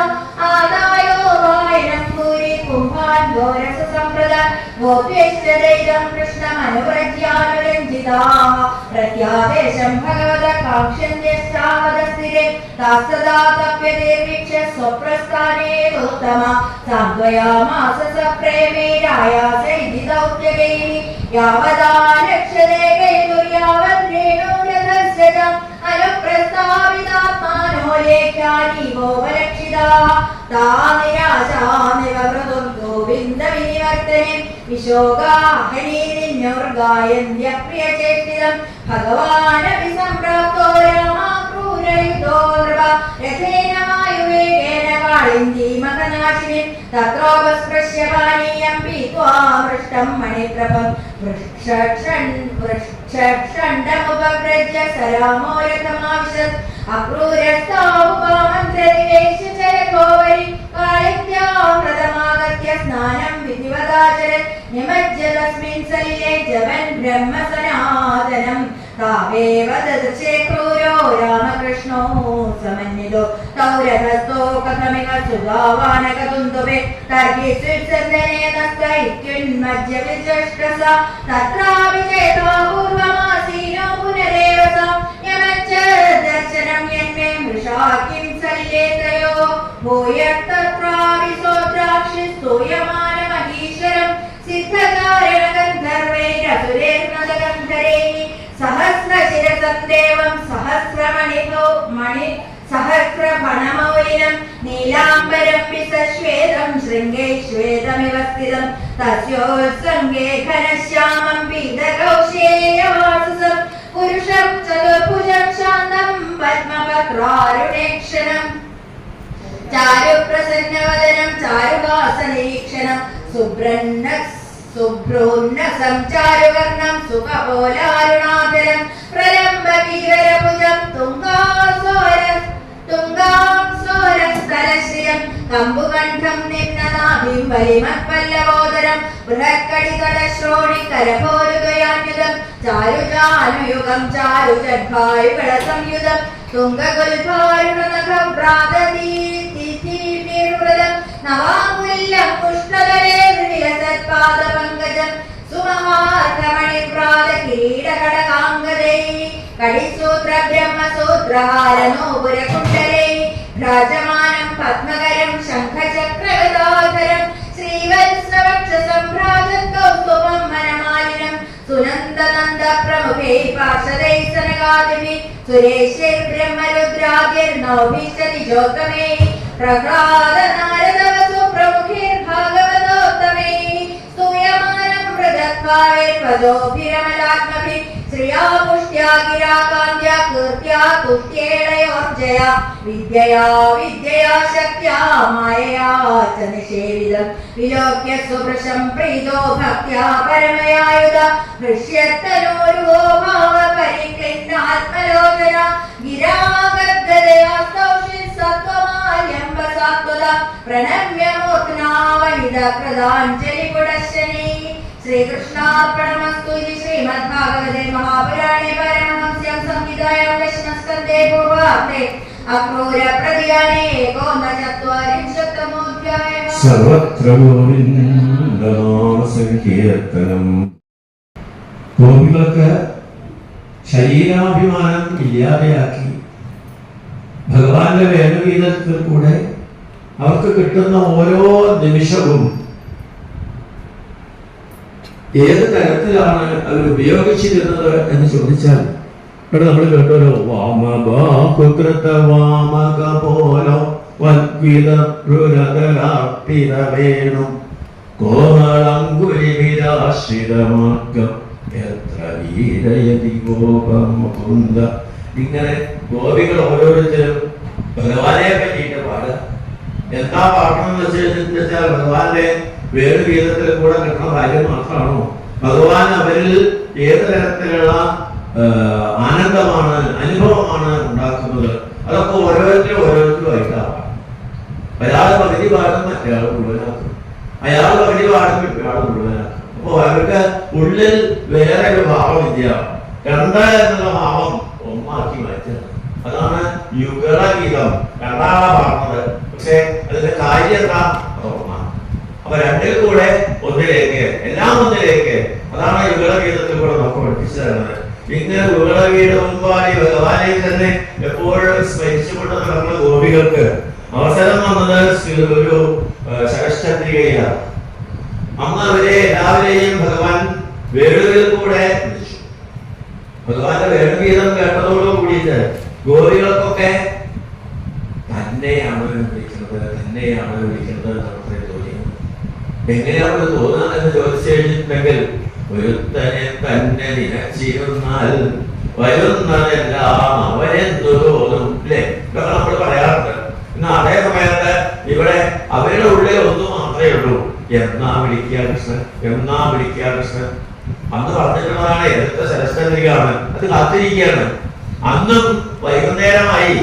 आदायो वायनं भूरि कुम्भान् घोरससम्प्रदा गोप्यश्च दैवं कृष्णमनुव्रज्यानुरञ्जिताः प्रत्यादेशं भगवतः काङ्क्षन्यश्चावदस्थिरे तास्तदा तप्यतेर्वीक्ष्य स्वप्रस्थानेदुत्तमा सान्त्वयामास स प्रेमेरायासैः दौत्यगैः यावदा रक्षते कैतुर्यावद्रेणुरथस्य च अनुप्रस्तावितात्मानो लेख्यानीवोपलक्षिताः ता निराशामिव मृदुर्गोविन्दविनिवर्तने विशोकाहनीनिन्योर्गायन्त्यप्रियचेष्टितं भगवानपि सम्प्राप्तो रामाक्रूरयुतो नृप रथेन वायुवेगेन काळिन्दीमकनाशिनीं तत्रोपस्पृश्य पानीयं पीत्वा मृष्टं मणिप्रभं वृक्षण्डमुपव्रज्य सरामो रथमाविशत् अक्रूरस्तामुपामन्त्रनिवेश्य चरकोपरि कालित्यामृतमागत्य स्नानं विधिवदाचरत् निमज्य तस्मिन् सलिले जवन् ब्रह्म सनातनं तावेव ददृशे क्रूरो रामकृष्णो समन्वितो तौ रथस्थो कथमिव सुगावानकतुन्दुभे तर्हि स्वित्सर्जनेनस्त इत्युन्मज्य विचष्टसा तत्रापि चेतो पूर्वमासीनो पुनरेव सा यमच्च दर्शनं यन्मे मृषा किं सलिलेतयो भूयस्तत्रापि सोद्राक्षिस्तूयमानमहीश्वरं सिद्धकारणगन्धर्वैरसुरेर्नदगन्धरैः सहस्रशिरसं देवं सहस्रफणमौलिनं नीलाम्बरं विसश्वेतं शृङ्गैश्वेतमिव स्थितं तस्योत्सङ्गे घनश्यामं पीतकौशेयवाससं पुरुषं चतुर्भुजं शान्तं पद्मपत्रारुणेक्षणं चारुप्रसन्नवदनं चारुवासनिरीक्षणं शुभ्रोन्नसं चारुवर्णं सुखपोलारुणाधरं प्रलम्बवीरभुजं तुङ्गांसोरस्थलश्रियं कम्बुकण्ठं निम्ननाभिं बलिमत्पल्लवोदरं बृहत्कटितलश्रोणिकरभोरुगयान्युतं चारुजानुयुगं चारुजड्भायुगणसंयुतं तुङ्गगुल्भारुणनखव्रातदीतिथिनिर्वृतं नवाङ्गुल्यं पुष्णदले मृदिलसत्पादपङ्कजं सुमहार्कमणिव्रातकिरीटकटकाङ्गदैः कडिसूत्रब्रह्मसूत्रहारनूपुरकुण्डलैः भ्राजमानं पद्मकरं शङ्खचक्रगदाधरं श्रीवत्सवक्षसम्भ्राजत्कौस्तुभं मनमालिनं सुनन्दनन्दप्रमुखैः पार्षदैः सनकादिभिः സുരേശ്വർ ബ്രഹ്മരുദ്രാകിർനൗഭിഷ്ടതി ചോത്തമേ പ്രഹ്ലാദ നാരദ വസു പ്രമുഖിർ ഭാഗവതോത്തമേ സ്തൂയമാനം മൃദത്വാവേർവദോഭിരമലാത്മഭി ശ്രിയാ പുഷ്ട്യാ ഗിരാകാന്ത്യ കീർത്യാ തുഷ്ട്യേളയോർജയ വിദ്യയാ വിദ്യയാ ശക്ത്യാ മായയാ ച നിഷേവിതം വിലോക്യ സുഭൃശം പ്രീതോ ഭക്ത്യാ പരമയായുധ ദൃശ്യത്തനോരുവോ ഭാവ പരിക്ലിന്നാത്മലോചന ഗിരാഗദ്ഗദയാ സ്തൗഷി സത്വമാല്യംബസാത്വത പ്രണമ്യ മൂർധനാവനിത കൃതാഞ്ജലി പുടശ്ശനി ശ്രീകൃഷ്ണാർപ്പണമസ്തു ഇതി ശ്രീമദ്ഭാഗവതേ മഹാപുരാണേ പരമഹംസ്യാം സംഹിതായാം ദശമസ്കന്ധേ പൂർവാർദ്ധേ അക്രൂര പ്രതിയാനേ ഏകോനചത്വാരിംശത്തമോऽധ്യായः. സർവത്ര ഗോവിന്ദനാമസങ്കീർത്തനം. ഗോപികൾക്ക് ശരീരാഭിമാനം ഇല്ലാതെയാക്കി ഭഗവാന്റെ വേദഗീതത്തിൽ കൂടെ അവർക്ക് കിട്ടുന്ന ഓരോ നിമിഷവും ഏത് തരത്തിലാണ് അവർ ഉപയോഗിച്ചിരുന്നത് എന്ന് ചോദിച്ചാൽ ഇവിടെ നമ്മൾ കേട്ടോലോ വാമകൃത വാമക പോലോ വേണു കോമളങ്കുലിവിരാശ്രിതമാർഗം എത്ര വീരയതി ഗോപമുകുന്ദ. ഇങ്ങനെ ഗോപികൾ ഓരോരുത്തരും ഭഗവാനെ പറ്റിയിട്ട് പാടുക. എന്താ പാടണമെന്ന് വെച്ചാൽ ഭഗവാന്റെ വേണുഗീതത്തിൽ കൂടെ കിട്ടുന്ന കാര്യം മാത്രമാണോ? ഭഗവാൻ അവരിൽ ഏത് തരത്തിലുള്ള ആനന്ദമാണ്, അനുഭവമാണ് ഉണ്ടാക്കുന്നത്? അതൊക്കെ ഓരോരുത്തരുമായിട്ടാണ്. അയാൾ പകുതി പാടും, മറ്റയാൾ മുഴുവനാക്കും. അയാൾ പകുതി പാടും, മറ്റയാൾ മുഴുവനാക്കും. അപ്പൊ അവർക്ക് ഉള്ളിൽ വേറെ ഒരു ഭാവമില്ല. രണ്ട് എന്നുള്ള ഭാവം ഒന്നാക്കി മാറ്റുക. അതാണ് യുഗളഗീതം. രണ്ടാളാ പാടുന്നത്, പക്ഷെ അതിന്റെ കാര്യം എന്താ? ഒന്നാണ്. അപ്പൊ രണ്ടിൽ കൂടെ ഒന്നിലേക്ക്, എല്ലാം ഒന്നിലേക്ക്. അതാണ് യുഗളഗീതത്തിൽ കൂടെ നമുക്ക് പഠിപ്പിച്ചു തരുന്നത്. ഇങ്ങനെ യുഗളഗീതവും പാടി ഭഗവാനെ തന്നെ എപ്പോഴും സ്മരിച്ചുകൊണ്ട് നടക്കുന്ന ഗോപികൾക്ക് അവസരം വന്നത് ഒരു ശരശ്ചന്ദ്രികയിലാണ്. അന്ന് അവരെ എല്ലാവരെയും ഭഗവാൻ വേണുകളിൽ കൂടെ വിളിച്ചു. ഭഗവാന്റെ വേണുഗീതം കേട്ടതോടു കൂടിയിട്ട് ഗോപികൾക്കൊക്കെ തന്നെയാണ് വിളിക്കുന്നത് നമുക്ക് തോന്നിയത്. എങ്ങനെയാണ് തോന്നുക എന്ന് ചോദിച്ചു കഴിഞ്ഞിട്ടുണ്ടെങ്കിൽ, ഒരുത്തനെ തന്നെ നിലച്ചിരുന്നാൽ വരുന്നതെല്ലാം അവനെന്തു തോന്നും, അല്ലേ? ഇതൊക്കെ നമ്മൾ പറയാറുണ്ട്. എന്നാൽ അതേ സമയത്ത് ഇവിടെ അവരുടെ ഉള്ളിൽ ഒന്നും മാത്രമേ ഉള്ളൂ, എന്നാ വിളിക്കുക കൃഷ്ണൻ, എന്നാ വിളിക്കുക കൃഷ്ണൻ. അന്ന് പറഞ്ഞിട്ടുള്ളതാണ് എടുത്ത ശരശ്ചന്ദ്രികയാണ്, അത് കാത്തിരിക്കുകയാണ്. അന്നും വൈകുന്നേരമായി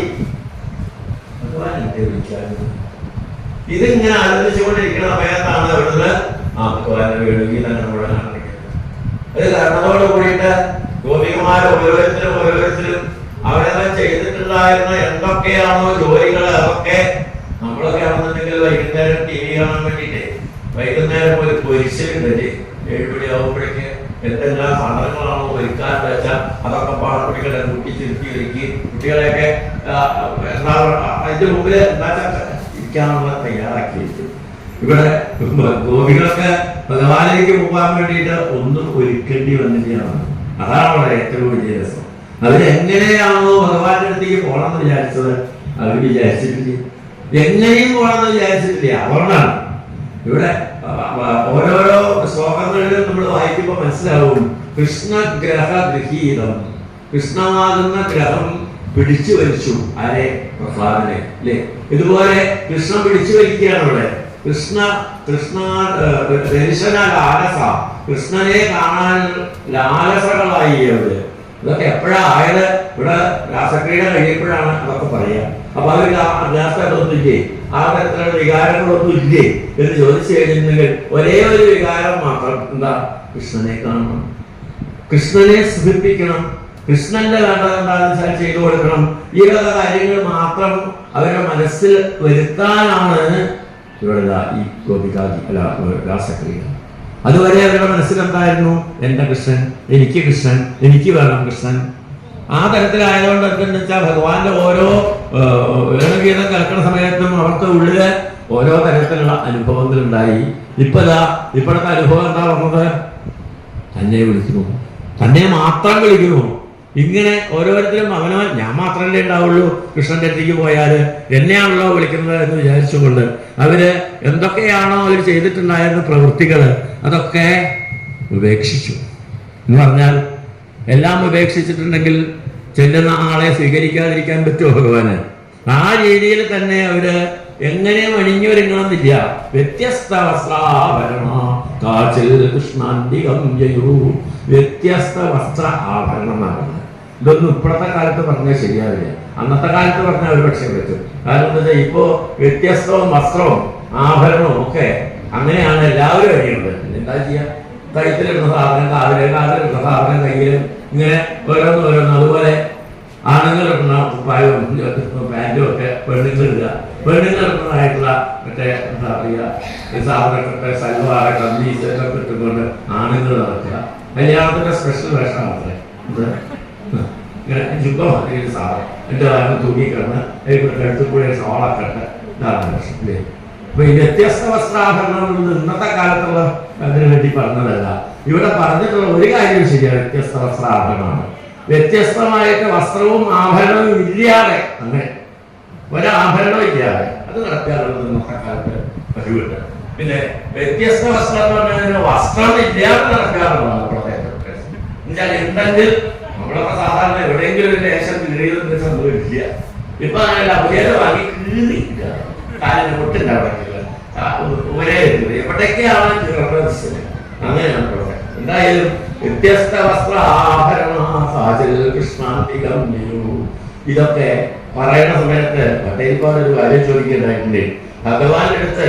ഇതിങ്ങനെ ആലോചിച്ചുകൊണ്ടിരിക്കുന്ന സമയത്താണ് അവിടുന്ന് ഭഗവാന്റെ വേണുഗീതം നമ്മുടെ കാണിക്കുന്നത്. അത് കാരണത്തോട് കൂടിയിട്ട് ഗോപികമാർ ഓരോരുത്തരും അവരെല്ലാം ചെയ്തിട്ടുണ്ടായിരുന്ന എന്തൊക്കെയാണോ ജോലികൾ, അതൊക്കെ നമ്മളൊക്കെ ആണെന്നുണ്ടെങ്കിൽ വൈകുന്നേരം ടി വി കാണാൻ വേണ്ടിയിട്ട് വൈകുന്നേരം ഒരു പൊരിച്ചിലുണ്ട്. 7 മണിയാവുമ്പോഴേക്ക് എന്തെല്ലാം സാധനങ്ങളാണോ ഒരുക്കാൻ വെച്ചാൽ അതൊക്കെ പാടപ്പിടികളെ കൂട്ടിച്ചിരുത്തി ഒരുക്കി കുട്ടികളെയൊക്കെ എന്താ അതിന്റെ മുമ്പിൽ ഇരിക്കാനുള്ള തയ്യാറാക്കിയിരിക്കും. ഇവിടെ ഗോപികളൊക്കെ ഭഗവാനിലേക്ക് പോകാൻ വേണ്ടിയിട്ട് ഒന്നും ഒരുക്കേണ്ടി വന്നിട്ടാണ്. അതാണ് അവിടെ ഏറ്റവും വലിയ രസം. അവരെങ്ങനെയാണോ ഭഗവാന്റെ അടുത്തേക്ക് പോകണമെന്ന് വിചാരിച്ചത്, അവർ വിചാരിച്ചിട്ടില്ല. എങ്ങനെയും പോകണമെന്ന് വിചാരിച്ചിട്ടില്ല. അതുകൊണ്ടാണ് ഇവിടെ ഓരോരോ ശ്ലോകങ്ങളിലും നമ്മൾ വായിക്കുമ്പോൾ മനസ്സിലാവും, കൃഷ്ണഗ്രഹ ഗൃഹീതം. കൃഷ്ണമാകുന്ന ഗ്രഹം പിടിച്ചു വലിച്ചു ആരെ? പ്രഹ്ലാദനെ, അല്ലേ? ഇതുപോലെ കൃഷ്ണൻ പിടിച്ചു വലിക്കുകയാണ് ഇവിടെ. കൃഷ്ണനെ കാണാൻ ലാലസകളായി അവര്. ഇതൊക്കെ എപ്പോഴായത്? ഇവിടെ രാസക്രീഡ കഴിയപ്പോഴാണ് അതൊക്കെ പറയാ. അപ്പൊ അവർ അല്ലാത്തതൊന്നും ഇല്ലേ, ആ തരത്തിലുള്ള വികാരങ്ങളൊന്നും ഇല്ലേ എന്ന് ചോദിച്ചു കഴിഞ്ഞിട്ടുണ്ടെങ്കിൽ ഒരേ ഒരു വികാരം മാത്രം, എന്താ? കൃഷ്ണനെ കാണണം, കൃഷ്ണനെ സ്മരിപ്പിക്കണം, കൃഷ്ണന്റെ വേണ്ടത് എന്താണെന്ന് വെച്ചാൽ ചെയ്തു കൊടുക്കണം. ഈ വക കാര്യങ്ങൾ മാത്രം അവരുടെ മനസ്സിൽ വരുത്താനാണ് ഇവിടെ ഈ ഗോപികാജി അല്ല രാസക്രിയ. അതുവരെ അവരുടെ മനസ്സിൽ എന്തായിരുന്നു? എന്റെ കൃഷ്ണൻ, എനിക്ക് കൃഷ്ണൻ, എനിക്ക് വേണം കൃഷ്ണൻ. ആ തരത്തിലായതുകൊണ്ട് എന്താണെന്ന് വെച്ചാൽ ഭഗവാന്റെ ഓരോ വേണുഗീതം കേൾക്കുന്ന സമയത്തും അവർക്ക് ഉള്ളില് ഓരോ തരത്തിലുള്ള അനുഭവങ്ങൾ ഉണ്ടായി. ഇപ്പോഴത്തെ അനുഭവം എന്താ പറഞ്ഞത്? തന്നെ വിളിക്കുന്നു, തന്നെ മാത്രം വിളിക്കുന്നു. ഇങ്ങനെ ഓരോരുത്തരും അവനവൻ ഞാൻ മാത്രമല്ലേ ഉണ്ടാവുള്ളൂ കൃഷ്ണന്റെ അടുത്തേക്ക് പോയാൽ എന്നെയാണല്ലോ വിളിക്കുന്നത് എന്ന് വിചാരിച്ചുകൊണ്ട് അവര് എന്തൊക്കെയാണോ അവർ ചെയ്തിട്ടുണ്ടായിരുന്ന പ്രവൃത്തികൾ അതൊക്കെ ഉപേക്ഷിച്ചു എന്ന് പറഞ്ഞാൽ എല്ലാം ഉപേക്ഷിച്ചിട്ടുണ്ടെങ്കിൽ ചെല്ലുന്ന ആളെ സ്വീകരിക്കാതിരിക്കാൻ പറ്റുമോ ഭഗവാന്? ആ രീതിയിൽ തന്നെ അവര് എങ്ങനെ അണിഞ്ഞൊരുങ്ങണമെന്നില്ല. വ്യത്യസ്ത വസ്ത്രാഭരണ കാച്ചിൽ കൃഷ്ണാന്തികം ജയൂ. വ്യത്യസ്ത വസ്ത്ര ആഭരണം എന്നാണ്. ഇതൊന്നും ഇപ്പോഴത്തെ കാലത്ത് പറഞ്ഞാൽ ശരിയാവില്ല. അന്നത്തെ കാലത്ത് പറഞ്ഞാൽ ഒരു പക്ഷേ പറ്റും. കാരണം എന്താ വെച്ചാൽ ഇപ്പോ വ്യത്യസ്തവും വസ്ത്രവും ആഭരണവും ഒക്കെ അങ്ങനെയാണ് എല്ലാവരും അണിയുള്ളത്. എന്താ ചെയ്യുക? കഴുത്തിലിടുന്ന സാധനം കാതിലിടുന്ന സാധനം കയ്യിലും ഇങ്ങനെ ഓരോന്ന്. അതുപോലെ ആണുങ്ങൾ ഇടുന്ന കുപ്പായവും പാൻറ്റും ഒക്കെ പെണ്ണുങ്ങളിടുക. പെണ്ണുങ്ങളിടുന്നതായിട്ടുള്ള മറ്റേ എന്താ പറയുക സാധനമൊക്കെ സൽവാർ കമ്മീസ് ഒക്കെ ഇട്ടുകൊണ്ട് ആണുങ്ങൾ നടക്കുക. കല്യാണത്തിന്റെ സ്പെഷ്യൽ വേഷമാണ് ഇങ്ങനെ ചുക്കമാക്കി സാധനം എൻ്റെ കാരണം തൂങ്ങിക്കിടന്ന് കഴുത്തിൽ കൂടെ ഷോളൊക്കെ ഉണ്ട്. ഇതാണ് വേഷം അല്ലേ? അപ്പൊ ഈ വ്യത്യസ്ത വസ്ത്രാഭരണം ഇന്നത്തെ കാലത്തുള്ള അതിനു വേണ്ടി പറഞ്ഞതല്ല. ഇവിടെ പറഞ്ഞിട്ടുള്ള ഒരു കാര്യം ശരിയാണ്, വ്യത്യസ്ത വസ്ത്രാഭരണമാണ്. വ്യത്യസ്തമായിട്ട് വസ്ത്രവും ആഭരണവും ഇല്ലാതെ അങ്ങനെ ഒരാഭരണം ഇല്ലാതെ അത് നടക്കാറുള്ളത് ഇന്നത്തെ കാലത്ത് പതിവുണ്ട്. പിന്നെ വ്യത്യസ്ത വസ്ത്രം എന്ന് പറഞ്ഞാൽ വസ്ത്രം ഇല്ലാതെ നടക്കാറുള്ളതാണ് പ്രത്യേകം. എന്നുവെച്ചാൽ ഉണ്ടെങ്കിൽ നമ്മളൊക്കെ സാധാരണ എവിടെയെങ്കിലും ഒരു ലേശം കീറിയതൊന്നും സംഭവിക്കില്ല. ഇപ്പൊ അങ്ങനെയല്ല, പുതിയത് വാങ്ങി കീറിയില്ല, കാലിന് പൊട്ടുണ്ടാവില്ല, ഒരേ എവിടേക്കാണ് കീറുന്നത് അങ്ങനെയാണ് പ്രത്യേകം. എന്തായാലും വ്യത്യസ്ത വസ്ത്ര ആഭരണ സാചിൽ കൃഷ്ണാന്തികം ഇതൊക്കെ പറയുന്ന സമയത്ത് പട്ടേൽപ്പാട് ഒരു കാര്യം ചോദിക്കേണ്ടതായിട്ടുണ്ട്. ഭഗവാന്റെ അടുത്ത്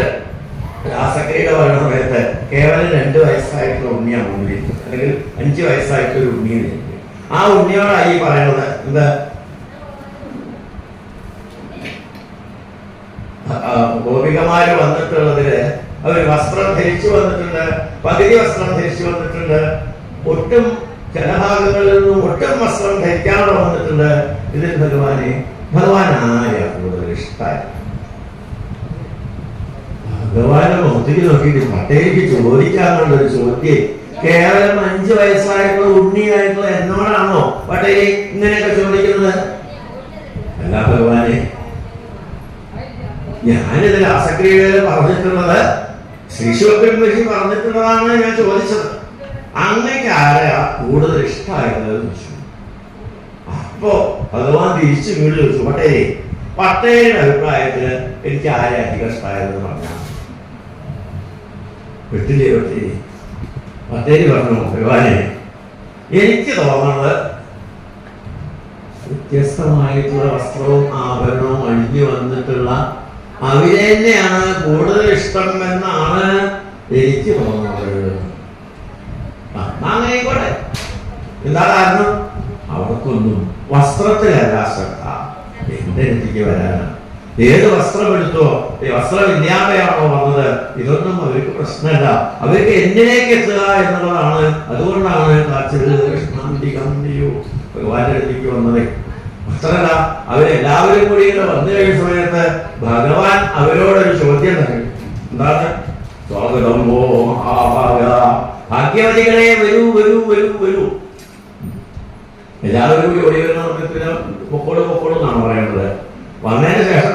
രാസക്രീഡ പറയുന്ന സമയത്ത് കേവലം 2 വയസ്സായിട്ടുള്ള ഉണ്ണിയാണ് മുന്നിൽ, അല്ലെങ്കിൽ 5 വയസ്സായിട്ടൊരു ഉണ്ണിയാണ്. ആ ഉണ്ണിയോടായി പറയുന്നത് എന്താ? ഗോപികമാര് വന്നിട്ടുള്ളതില് അവർ വസ്ത്രം ധരിച്ചു വന്നിട്ടുണ്ട്, പകുതി വസ്ത്രം ധരിച്ചു വന്നിട്ടുണ്ട്, ഒട്ടും ചില ഭാഗങ്ങളിൽ നിന്നും ഒട്ടും വസ്ത്രം ധരിക്കാതെ വന്നിട്ടുണ്ട്. ഇതിൽ ഭഗവാൻ ആരെയാ കൂടുതൽ ഇഷ്ടമായി? ഭഗവാന്റെ മുഖത്തേക്ക് നോക്കിയിട്ട് പട്ടേലിക്ക് ചോദിക്കാനുള്ളൊരു ചോദ്യം കേവലം 5 വയസ്സായിട്ടുള്ള ഉണ്ണിയായിട്ടുള്ള എന്നോടാണോ പട്ടേലി ഇങ്ങനെയൊക്കെ ചോദിക്കുന്നത്? അല്ല ഭഗവാനെ, ഞാനിതിൽ ആസക്രിയയിൽ പറഞ്ഞിട്ടുള്ളത് ശ്രീശോഭൻ വഴി പറഞ്ഞിട്ടുള്ളതാണ് ഞാൻ ചോദിച്ചത്. അങ്ങക്ക് ആരെയാ കൂടുതൽ ഇഷ്ടമായത്? അപ്പോ ഭഗവാൻ തിരിച്ചു വീട് ചോദിച്ചു, പട്ടേലിന്റെ അഭിപ്രായത്തില് എനിക്ക് ആരെ അധികം ഇഷ്ടമായതെന്ന് പറഞ്ഞാൽ പട്ടേലി പറഞ്ഞു, ഭഗവാനെ എനിക്ക് തോന്നുന്നത് വ്യത്യസ്തമായിട്ടുള്ള വസ്ത്രവും ആഭരണവും അണിഞ്ഞു വന്നിട്ടുള്ള അവരെ തന്നെയാണ് കൂടുതൽ ഇഷ്ടം എന്നാണ് എനിക്ക് തോന്നുന്നത്. അങ്ങനെയായിക്കോട്ടെ. എന്താ കാരണം? അവർക്കൊന്നും വസ്ത്രത്തിലല്ല ശ്രദ്ധ, എന്റെ അടുത്തേക്ക് വരാനാണ്. ഏത് വസ്ത്രം എടുത്തോ, വസ്ത്രമില്ലാതെയാണോ വന്നത്, ഇതൊന്നും അവർക്ക് പ്രശ്നമല്ല. അവർക്ക് എന്നിലേക്ക് എത്തുക എന്നുള്ളതാണ്. അതുകൊണ്ടാണ് ഭഗവാന്റെ അടുത്തേക്ക് വന്നത്. മാത്രമല്ല, അവരെല്ലാവരും കൂടി വന്നു കഴിഞ്ഞ സമയത്ത് ഭഗവാൻ അവരോടൊരു ചോദ്യം നൽകി. എന്താണ്? സ്വാഗതം ഓ മഹാഭാഗ, ഭാഗ്യവതികളെ വരൂ വരൂ വരൂ വരൂ. എല്ലാവരും കൂടി ഓടി വരുന്ന സമയത്തിന് പൊക്കോളും എന്നാണ് പറയുന്നത്. വന്നതിന് ശേഷം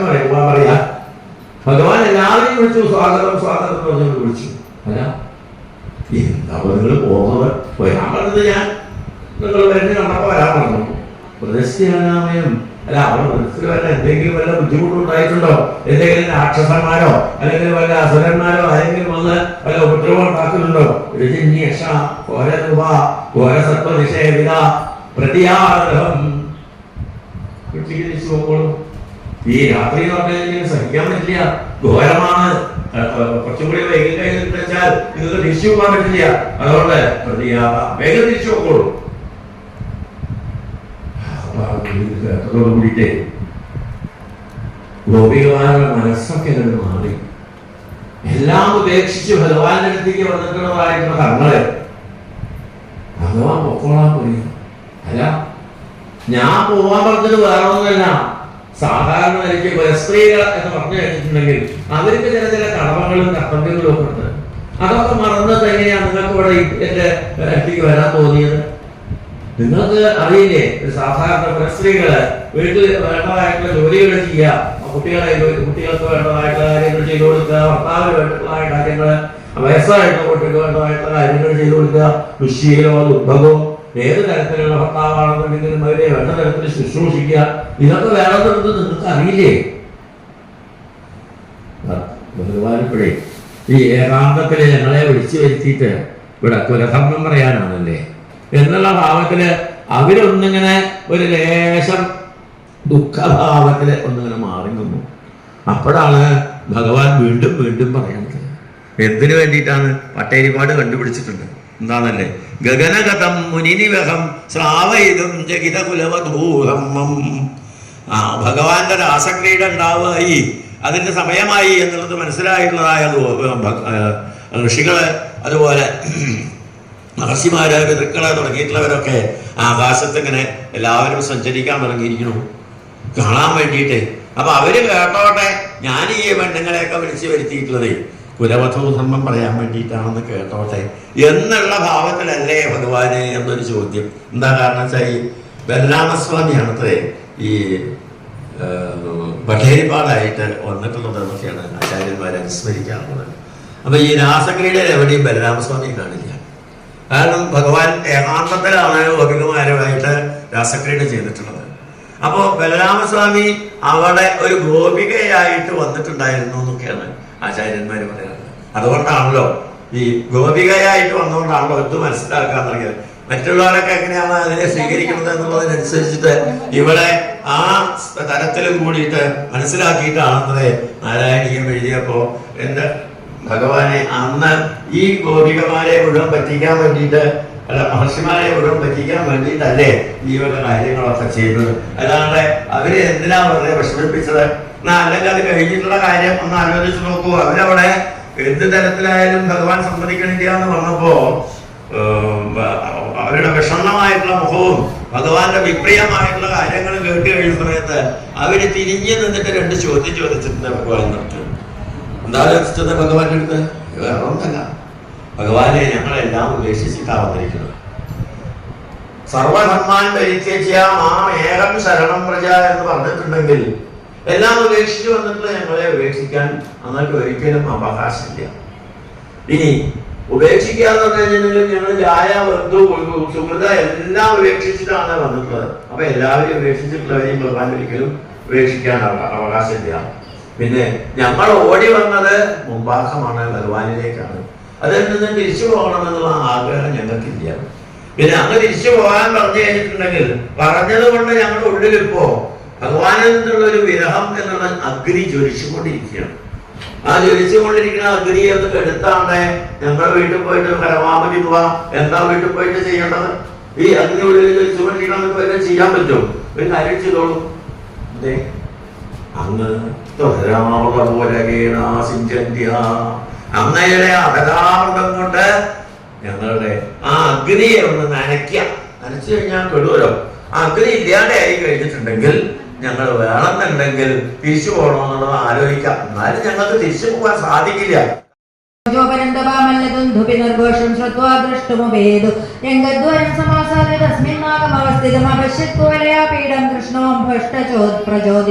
പറയാ ഭഗവാൻ എല്ലാവരെയും വിളിച്ചു, സ്വാഗതം സ്വാഗതം എന്ന് പറഞ്ഞു വിളിച്ചു. അല്ല, എന്താ നിങ്ങൾ പോകുന്നത്? വരാൻ പറഞ്ഞത് ഞാൻ നിങ്ങൾ വരുന്ന കണ്ടപ്പോ വരാൻ പറഞ്ഞു. പ്രദർശനാമയം അല്ല, അവിടെ മനസ്സിൽ വല്ല എന്തെങ്കിലും വല്ല ബുദ്ധിമുട്ടുണ്ടായിട്ടുണ്ടോ? എന്തെങ്കിലും രാക്ഷസന്മാരോ അല്ലെങ്കിൽ വല്ല അസുരന്മാരോ ആരെങ്കിലും വന്ന് വല്ല ഉപദ്രവം ഉണ്ടാക്കുന്നുണ്ടോ? ഈ രാത്രി എന്ന് പറഞ്ഞാൽ സഹിക്കാൻ പറ്റില്ല, ഘോരമാണ്. കുറച്ചും കൂടി വൈകി കഴിഞ്ഞിട്ട് വെച്ചാൽ നിങ്ങൾക്ക് തിരിച്ചു പോകാൻ പറ്റില്ല. അതുകൊണ്ട് വേഗം തിരിച്ചു പോക്കോളൂ. കൂടിയിട്ട് ഗോപികമാരുടെ മനസ്സൊക്കെ അങ്ങോട്ട് മാറി. എല്ലാം ഉപേക്ഷിച്ച് ഭഗവാന്റെ അടുത്തേക്ക് വന്നിട്ടുള്ളതായിട്ടുള്ള കർമ്മങ്ങള് ഭഗവാൻ പൊക്കോളാൻ പോയി. അല്ല, ഞാൻ പോവാൻ പറഞ്ഞത് വേറെ ഒന്നുമല്ല. സാധാരണ എനിക്ക് സ്ത്രീകൾ എന്ന് പറഞ്ഞു കഴിഞ്ഞിട്ടുണ്ടെങ്കിൽ അവർക്ക് ചില കടമകളും കർത്തവ്യങ്ങളും ഒക്കെ ഉണ്ട്. അതൊക്കെ മറന്നത് എങ്ങനെയാണ് നിങ്ങൾക്ക് ഇവിടെ എന്റെ അടുത്തേക്ക് വരാൻ തോന്നിയത്? നിങ്ങൾക്ക് അറിയില്ലേ, ഒരു സാധാരണ സ്ത്രീകള് വീട്ടിൽ വേണ്ടതായിട്ടുള്ള ജോലികൾ ചെയ്യുക, കുട്ടികൾക്ക് വേണ്ടതായിട്ടുള്ള കാര്യങ്ങൾ ചെയ്തു കൊടുക്കുക, ഭർത്താവിന് വേണ്ടതായ കാര്യങ്ങൾ, വയസ്സായിട്ടുള്ള കുട്ടികൾക്ക് വേണ്ടതായിട്ടുള്ള കാര്യങ്ങൾ ചെയ്തു കൊടുക്കുക, ദുശ്ശീലമോ ദുർഭകമോ ഏത് തരത്തിലുള്ള ഭർത്താവാണെന്നുണ്ടെങ്കിലും അവരെ വേണ്ട തരത്തിൽ ശുശ്രൂഷിക്കുക, ഇതൊക്കെ വേണമെന്നുള്ളത് നിങ്ങൾക്ക് അറിയില്ലേ? ബഹുമാനപ്പെടേ ഈ ഏകാന്തത്തില് ഞങ്ങളെ വിളിച്ചു വരുത്തിയിട്ട് ഇവിടെ കുലധർമ്മം പറയാനാണല്ലേ എന്നുള്ള ഭാവത്തില് അവരൊന്നിങ്ങനെ ഒരു ലേശം ദുഃഖഭാവത്തില് ഒന്നിങ്ങനെ മാറി നിന്നു. അപ്പോഴാണ് ഭഗവാൻ വീണ്ടും വീണ്ടും പറയുന്നത്. എന്തിനു വേണ്ടിയിട്ടാണ്? പട്ടേരിപ്പാട് കണ്ടുപിടിച്ചിട്ടുണ്ട്. എന്താണല്ലേ? ഗഗനഗതം മുനിനിവഹം ശ്രാവയിതും ജഗിത കുലവധൂഹമ്മം. ഭഗവാന്റെ രാസക്രീഡ ഉണ്ടാവുകയായി, അതിന്റെ സമയമായി എന്നുള്ളത് മനസ്സിലായിട്ടുള്ളതായ ഋഷികള്, അതുപോലെ മഹർഷിമാര്, പിതൃക്കള് തുടങ്ങിയിട്ടുള്ളവരൊക്കെ ആകാശത്തിങ്ങനെ എല്ലാവരും സഞ്ചരിക്കാൻ തുടങ്ങിയിരിക്കുന്നു കാണാൻ വേണ്ടിയിട്ട്. അപ്പൊ അവര് കേട്ടോട്ടെ, ഞാൻ ഈ പെണ്ണുങ്ങളെയൊക്കെ വിളിച്ചു വരുത്തിയിട്ടുള്ളത് കുലവധൂധർമ്മം പറയാൻ വേണ്ടിയിട്ടാണെന്ന് കേട്ടോട്ടെ എന്നുള്ള ഭാവത്തിലല്ലേ ഭഗവാന് എന്നൊരു ചോദ്യം. എന്താ കാരണം വെച്ചാൽ ഈ ബലരാമസ്വാമിയാണത്രേ ഈ ബഠേരിപ്പാടായിട്ട് വന്നിട്ടുള്ളതെന്നൊക്കെയാണ് ആചാര്യന്മാരെ അനുസ്മരിക്കാറുള്ളത്. അപ്പൊ ഈ രാസക്രീഡയിൽ എവിടെയും ബലരാമസ്വാമിയെ കാണില്ല. കാരണം ഭഗവാൻ ഏകാന്തത്തിലാണ് ഗോപികമാരുമായിട്ട് രാസക്രീഡ ചെയ്തിട്ടുള്ളത്. അപ്പോ ബലരാമസ്വാമി അവിടെ ഒരു ഗോപികയായിട്ട് വന്നിട്ടുണ്ടായിരുന്നു എന്നൊക്കെയാണ് ആചാര്യന്മാർ പറയുന്നത്. അതുകൊണ്ടാണല്ലോ ഈ ഗോപികയായിട്ട് വന്നുകൊണ്ടാണല്ലോ ഇത് മനസ്സിലാക്കാൻ തുടങ്ങിയത്. മറ്റുള്ളവരൊക്കെ എങ്ങനെയാണ് അതിനെ സ്വീകരിക്കുന്നത് എന്നുള്ളതിനനുസരിച്ചിട്ട് ഇവിടെ ആ തരത്തിലും കൂടിയിട്ട് മനസ്സിലാക്കിയിട്ടാണെന്നേ നാരായണീയം എഴുതിയപ്പോ എന്റെ ഭഗവാനെ അന്ന് ഈ ഗോപികമാരെ മുഴുവൻ പറ്റിക്കാൻ വേണ്ടിയിട്ട്, അല്ല മഹർഷിമാരെ മുഴുവൻ പറ്റിക്കാൻ വേണ്ടിയിട്ടല്ലേ ഈ വക കാര്യങ്ങളൊക്കെ ചെയ്തത്. അല്ലാണ്ട് അവര് എന്തിനാ വെറുതെ വിഷമിപ്പിച്ചത്? അല്ലെങ്കിൽ അത് കഴിഞ്ഞിട്ടുള്ള കാര്യം ഒന്ന് ആലോചിച്ച് നോക്കൂ. അവരവിടെ എന്ത് തരത്തിലായാലും ഭഗവാൻ സമ്മതിക്കണില്ല എന്ന് പറഞ്ഞപ്പോ അവരുടെ വിഷണ്ണമായിട്ടുള്ള മുഖവും ഭഗവാന്റെ വിപ്രിയമായിട്ടുള്ള കാര്യങ്ങളും കേട്ട് കഴിയുന്ന സമയത്ത് അവര് തിരിഞ്ഞു നിന്നിട്ട് രണ്ട് ചോദ്യം ചോദിച്ചിട്ടുണ്ട് ഭഗവാൻ നിർത്തി. എന്താ ചോദിച്ചത് ഭഗവാന്റെ അടുത്ത്? വേറെ ഒന്നല്ല, ഭഗവാനെ ഞങ്ങളെല്ലാം ഉപേക്ഷിച്ചിട്ടാണ് വന്നിരിക്കുന്നത്. സർവധർമാൻ പരിത്യജ്യാം മാം ഏകം ശരണം പ്രജ എന്ന് പറഞ്ഞിട്ടുണ്ടെങ്കിൽ എല്ലാം ഉപേക്ഷിച്ച് വന്നിട്ട് ഞങ്ങളെ ഉപേക്ഷിക്കാൻ ഞങ്ങൾക്ക് ഒരിക്കലും അവകാശമില്ല. ഇനി ഉപേക്ഷിക്കാന്ന് പറഞ്ഞു കഴിഞ്ഞിട്ടുണ്ടെങ്കിൽ ഞങ്ങൾ ജായ ബന്ധു സുഹൃത എല്ലാം ഉപേക്ഷിച്ചിട്ടാണ് വന്നിട്ടുള്ളത്. അപ്പൊ എല്ലാവരും ഉപേക്ഷിച്ചിട്ടുള്ളവരെയും ഭഗവാൻ ഒരിക്കലും ഉപേക്ഷിക്കാൻ അവകാശമില്ല. പിന്നെ ഞങ്ങൾ ഓടി വന്നത് മുമ്പാക്കമാണ്, ഭഗവാനിലേക്കാണ്. അതിൽ നിന്ന് തിരിച്ചു പോകണമെന്നുള്ള ആഗ്രഹം ഞങ്ങൾക്കില്ല. പിന്നെ അങ്ങ് തിരിച്ചു പോകാൻ പറഞ്ഞു കഴിഞ്ഞിട്ടുണ്ടെങ്കിൽ പറഞ്ഞത് കൊണ്ട് ഞങ്ങളുടെ ഉള്ളിലിപ്പോ ഭഗവാനിൽ നിന്നുള്ള ഒരു വിരഹം എന്നുള്ള അഗ്നി ജ്വലിച്ചുകൊണ്ടിരിക്കുകയാണ്. ആ ജ്വലിച്ചുകൊണ്ടിരിക്കുന്ന അഗ്നി എന്ന് കെടുത്താണ്ട് ഞങ്ങൾ വീട്ടിൽ പോയിട്ട് പരമാവധി പോവാ. എന്താ വീട്ടിൽ പോയിട്ട് ചെയ്യേണ്ടത്? ഈ അഗ്നി ഉള്ളിൽ ജ്വലിച്ചുകൊണ്ടിരിക്കണം ചെയ്യാൻ പറ്റും. ഒരു കാര്യം ചെയ്തോളൂ. അതെ, അങ്ങ് അങ്ങയുടെ അപരാമൃതം കൊണ്ട് ഞങ്ങളുടെ ആ അഗ്നിയെ ഒന്ന് നനയ്ക്കുക. നനച്ചു കഴിഞ്ഞാൽ പെടുമല്ലോ. ആ അഗ്നി ഇല്ലാതെ ആയി കഴിഞ്ഞിട്ടുണ്ടെങ്കിൽ ഞങ്ങൾ വേണമെന്നുണ്ടെങ്കിൽ തിരിച്ചു പോകണമെന്നുള്ളത് ആലോചിക്കാം. എന്നാലും ഞങ്ങൾക്ക് തിരിച്ചു പോകാൻ സാധിക്കില്ല. നിർഘോഷം ശ്രുത്വാ ദൃഷ്ടമുപേതു രംഗദ്വാരം സമാസാദ്യ തസ്മിന്നാകമവസ്ഥിതമപശ്യത്വലയാപീഠം കൃഷ്ണോം ഭഷ്ടചോദ്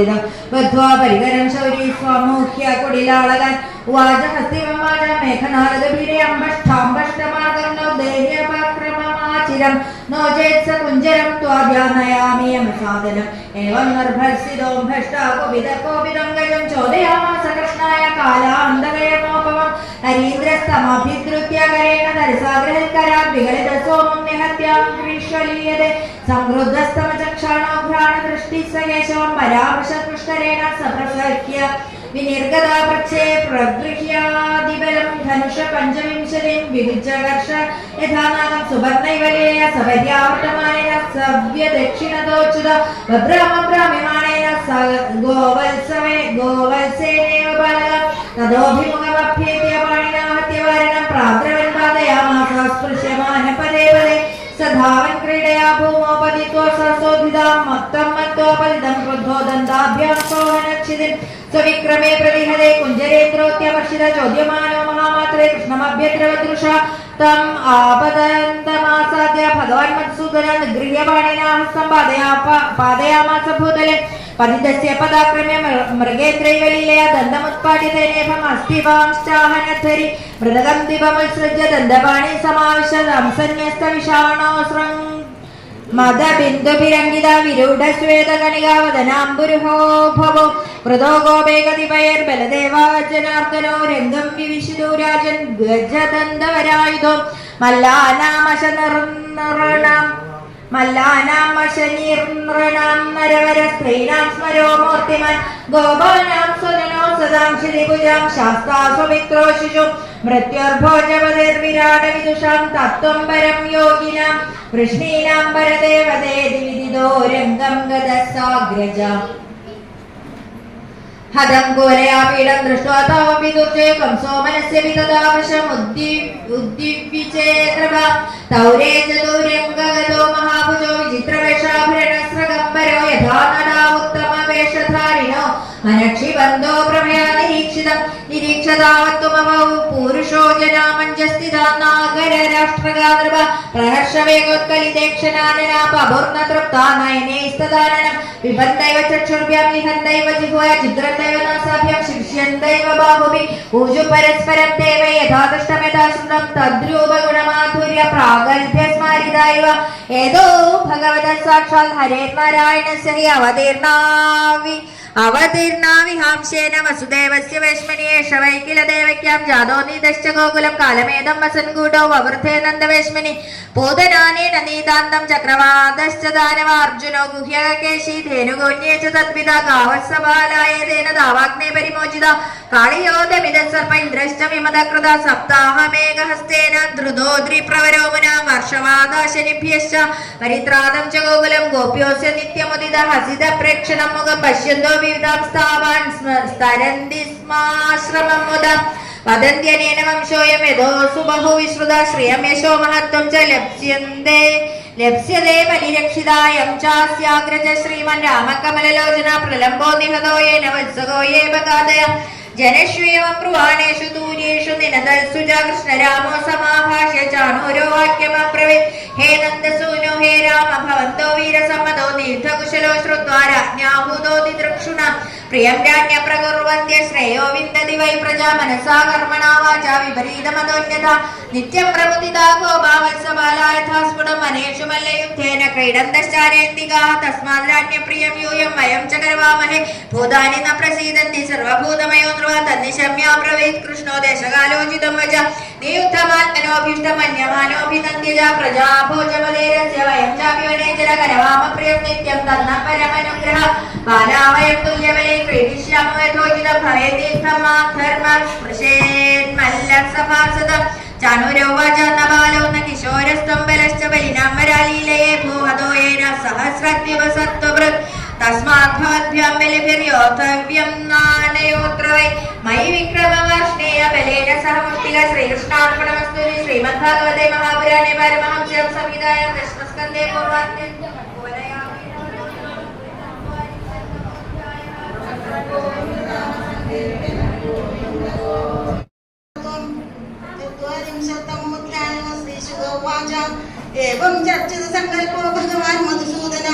ബദ്ധ്വാ പരികരം ശൗരീ സ്വാമൂഹ്യ കുടിലാളകൻ വാച ഹസ്തിവം വാച മേഘനാരദഭീരെ അംബഷ്ടാംബഷ്ടമാകർണോ ദേഹ്യപക്രമമാചിരം നോ ചേത്സ കുഞ്ചരം ത്വാഭ്യാനയാമി യമസാദനം ഏവം നിർഭർസിതോ ഭഷ്ടാകുപിതകോപിതം ഗജം ചോദയാമാസ കൃഷ്ണായ കാലാന്തകയമോപമം ഹരീന്ദ്രസ്തമഭിദ്രുത്യ കരേണ ദരസാഗ്രഹൽക്കരാത് വിഗളിത സോമം നിഹത്യാം ഗ്രീഷ്വലീയതേ സംക്രുദ്ധസ്തമചക്ഷാണോ ഘ്രാണദൃഷ്ടി സകേശവം പരാമൃശപുഷ്കരേണ സപ്രസഹ്യ വിനിർഗതാ പക്ഷേ പ്രഗൃഹ്യാദിബലം ധനുഷ പഞ്ചവിംശതിം വിവിജകർഷ യഥാനാഗം സുവർണൈവലേയ സപര്യാവർത്തമാനേന സവ്യ ദക്ഷിണതോച്യുത ഭദ്രാമഭ്രാമ്യമാണേന ഗോവത്സേനേവ ബാലക തദോഭിമുഖമഭ്യേത്യ പാണിനാ ഹത്യവാരണം പ്രാദ്രവൻ പാദയാമാസ സ്പൃശ്യമാന പദേ പദേ സധാവൻ ക്രീഡയാ ഭൂമോപതിത്വ സസോധിതാം മത്തം മത്വപലിതം ക്രുദ്ധോ ദന്താഭ്യാം സോഹനച്ഛിതിൻ സ്വവിക്രമേ പ്രതിഹതേ കുഞ്ചരേന്ദ്രോത്യപർഷിത ചോദ്യമാനോ മഹാമാത്രേ കൃഷ്ണമഭ്യദ്രവദൃശ തം ആപദന്തമാസാദ്യ ഭഗവാൻ മധുസൂദന ഗൃഹ്യപാണിനാഹസ്തം പാദയാമാസ ഭൂതലെ പതിതസ്യ പദാക്രമ്യ മൃഗേന്ദ്രൈവ ലീലയാ ദന്തമുത്പാദ്യതേനേഭം അസ്ഥിവാംശ്ചാഹനധരി മൃതകം ദിപമുത്സൃജ്യ ദന്തപാണി സമാവിശ സംസന്യസ്ത വിഷാണോസ്രം മദബിന്ദുഭിരംഗിത വിരൂഢ ശ്വേതകണികാവദനാംബുരുഹോ ഭവോ വൃതോ ഗോപേകതിപയർബലദേവാജനാർദ്ദനോ രംഗം വിവിശിതോ രാജൻ ഗജദന്തവരായുധോ മല്ലാനാമശനീർണൃണാം നരവര സ്ത്രീണാം സ്മരോ മൂർത്തിമാൻ ഗോപാനാം സുജനോ സദാം ശ്രീഭുജാം ശാസ്താസ്വമിത്രോ ശിശു മൃത്യുർഭോജപതിർവിരാട വിദുഷാം തത്വം പരം യോഗിനാം വൃഷ്ണീനാം പരദേവതേതി വിദിതോ രംഗം ഗതസാഗ്രജ ഹതം കോലയാപീഠം ദൃഷ്ട്വാ താവപി ദുർജയം സോമനസ്യ വിതദാവശമുദ്ദിവ്വിചേത്രഭ തൗരേ ചതുരംഗഗതോ മഹാഭുജോ വിചിത്രവേഷാഭരണസ്രഗംബരോ യഥാ നടാവുത്തമ വേഷധാരിണോ മനക്ഷിബന്ധോ പ്രഭയാ നിരീക്ഷതാവത്വമവൗ പൂരുഷോ ജനാമഞ്ജസ്ഥിതാ നാഗര രാഷ്ട്രഗാതൃഭ പ്രഹർഷവേഗോത്കലിതേക്ഷനാനനാപൂർണതൃപ്താ നയനൈസ്തദാനനം വിബന്ധൈവ ചക്ഷുർഭ്യാം നിഹന്തൈവ ജിഹ്വയ ചിദ്രന്തൈവ നാസാഭ്യാം ശിക്ഷ്യന്തൈവ ബാഹുഭി ഊജു പരസ്പരം തേവ യഥാദൃഷ്ടം യഥാശ്രുതം തദ്രൂപഗുണമാധുര്യ പ്രാഗൽഭ്യസ്മാരിതായവ ഏതോ ഭഗവത സാക്ഷാൽ ഹരേർനാരായണസ്യ ഹി അവതീർണാവിഹാംശേന വസുദേവസ്യ വേശ്മനിയേഷ വൈ കില ദേവക്യാം ജാതോ നീതശ്ച ഗോകുലം കാലമേദം വസൻകൂടോ വവൃദ്ധേ നന്ദവേശ്മനി പൂതനാനേന നീതാന്തം ചക്രവാദശ്ച ദാനവാർജുനോ ഗുഹ്യകേശി ധേനുഗോന്യേ ച തദ്വിദ ഗാവസ്സബാലായേന ദാവാഗ്നേ പരിമോചിത കാളിയോദമിദ സർപ്പ ഇന്ദ്രശ്ച വിമദകൃത സപ്താഹമേകഹസ്തേന ധൃതോദ്രിപ്രവരോ മുനാ വർഷവാദാശനിഭ്യശ്ച പരിത്രാദം ച ഗോകുലം ഗോപ്യോസ്യ നിത്യമുദിത ഹസിത പ്രേക്ഷണം മുഖം പശ്യന്തോ വിവിധാം സ്ഥാവാൻ സ്തരന്തി സ്മാശ്രമം മുദ വദന്ത്യനേന വംശോയം യഥോസു ബഹുവിശ്രുത ശ്രിയം യശോ മഹത്വം ച ലപ്സ്യതേ പരിരക്ഷിതായം ചാസ്യാഗ്രജ ശ്രീമൻ രാമകമലലോചന പ്രലംബോ നിഹതോ യേന വത്സകോ യേ ബകാദയ ജനശ്വേവം ബ്രുവാണേഷു ദൂര്യേഷു നിനദൽസു ച കൃഷ്ണരാമോ സമാഭാഷ്യ ചാണൂരോ വാക്യമബ്രവീത് ഹേ നന്ദസൂനോ ഹേ രാമ ഭവന്തോ വീരസമ്മതോ നീർത്ഥകുശലോ ശ്രുത്വാ രാജ്ഞാഭൂതോ ദിദൃക്ഷുണ പ്രിയം രാജ്ഞ പ്രകുർവന്ത്യ ശ്രേയോ വിന്ദതി വൈ പ്രജാ മനസാ കർമ്മണാ വാചാ വിപരീതമതോന്യത നിത്യം പ്രമുദിതാ ഗോപാവത്സബാലാ യഥാ സ്ഫുടം അനേഷു മല്ലയുദ്ധേന ക്രീഡന്തശ്ചാരേന്തികാ തസ്മാത് രാജ്ഞപ്രിയം യൂയം വയം ച കർവാമഹേ ഭൂതാനി ന പ്രസീദന്തി സർവഭൂതമയോ ധ്രുവ തന്നിശമ്യാബ്രവീത് കൃഷ്ണോ ദേശകാലോചിതം വച നിയുദ്ധമാത്മനോഭീഷ്ടമന്യമാനോഭിനന്ദ്യജ പ്രജാ ഭോജപദേരസ്യ വയം ചാപ്യോനേചര കരവാമ പ്രിയം നിത്യം തന്ന പരമനുഗ്രഹ ബാലാവയം തുല്യബലേ ക്രീഡിഷ്യാമോ യഥോചിതം ഭവേതീർത്ഥമാ ധർമ്മം സ്പൃശേന്മല്ലസഭാസതം ചാണുരോവാച നബാലോ ന കിശോരസ്ത്വം ബലശ്ച ബലിനാംബരാലീലയേ ഭൂഹതോ യേന സഹസ്രദ്വിവസത്വഭൃത് തസ്മാത് ഭവദ്ഭ്യാം ബലിഭിര്യോദ്ധവ്യം നാനയോത്ര വൈ മയി വിക്രമവാർഷ്ണേയ ബലേന സഹ മുഷ്ടിക ശ്രീകൃഷ്ണാർപ്പണമസ്തു ശ്രീമദ്ഭാഗവതേ മഹാപുരാണേ പരമഹംസ്യാം സംഹിതായാം ദശമസ്കന്ധേ പൂർവാർദ്ധേ एवं चर्चित संकल्पो भगवान् मधुसूदन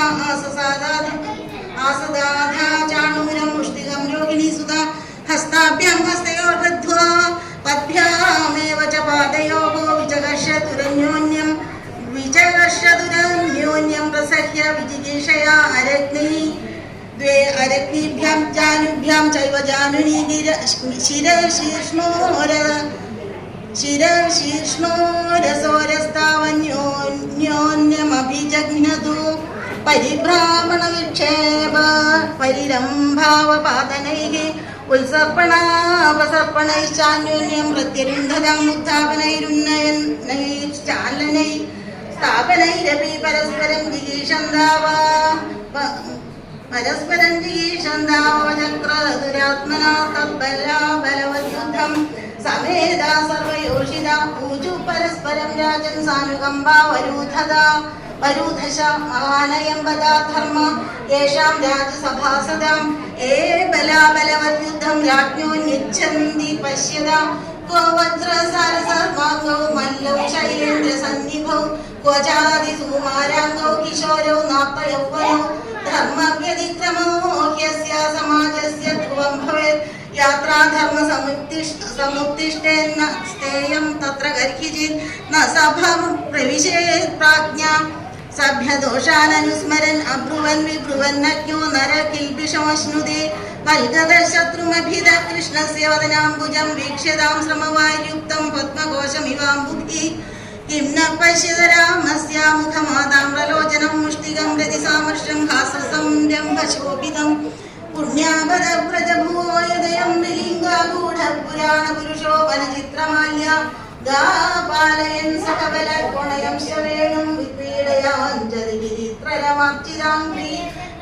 आसदाधा चाणूरं मुष्टिकं रोहिणी सुधा हस्ताभ्यां हस्तयोर्बद्ध्वा पद्भ्यामेव च पादयोः विचकर्षदुरन्योन्यं प्रसह्य विजिगीषया द्वे अरग्निभ्यां जानुभ्यां चैव जानुनी शिरशीर्ष्णोरसोरस्तावन्योन्यमभिजघ्नतु परिभ्रामणविक्षेप परिरम्भावपादनैः उल्सर्पणावसर्पणैश्चान्योन्यं प्रत्यरुन्धतां उत्थापनैरुन्नयनैश्चालनैः स्थापनैरपि परस्परं जिगीषन्दावचक्रदुरात्मना तत्बला बलवद्युद्धं समेधा सर्वयोषिता ऊजु परस्परं राजन् सानुकम्बा वरूधश महानयं वदा धर्म येषां राजसभासदां ये बलाबलवद्युद्धं राज्ञो निच्छन्ति पश्यदा को वज्रसारसर्वाङ्गौ मल्लौ शैलेन्द्रसन्निभौ क्वचादि सुकुमाराङ्गौ किशोरौ नाप्तयौवनौ धर्मव्यतिक्रमो ह्यस्य समाजस्य ध्रुवं भवेत् यात्रा धर्म समुत्तिष्ठेन्न स्थेयं तत्र गर्हिचित् न सभां प्रविशेत् प्राज्ञा सभ्यदोषाननुस्मरन् अब्रुवन् विब्रुवन्नज्ञो नर किल्बिषमश्नुते कल्गदशत्रुमभिद कृष्णस्य वदनाम्बुजं वीक्ष्यतां श्रमवायुक्तं पद्मकोशमिवाम्बुभिः किं न पश्यत रामस्य मुखमादाम्रलोचनं मुष्टिकं रतिसामर्षं हाससंरम्भशोभितं पुण्यापदव्रजभुवो यदयं विलिङ्गागूढपुराणपुरुषो वनचित्रमाल्या गापालयन् सकबलकोणयं शवेणुं विक्रीडयाञ्जलिगिरित्ररमार्चिताङ्घ्रि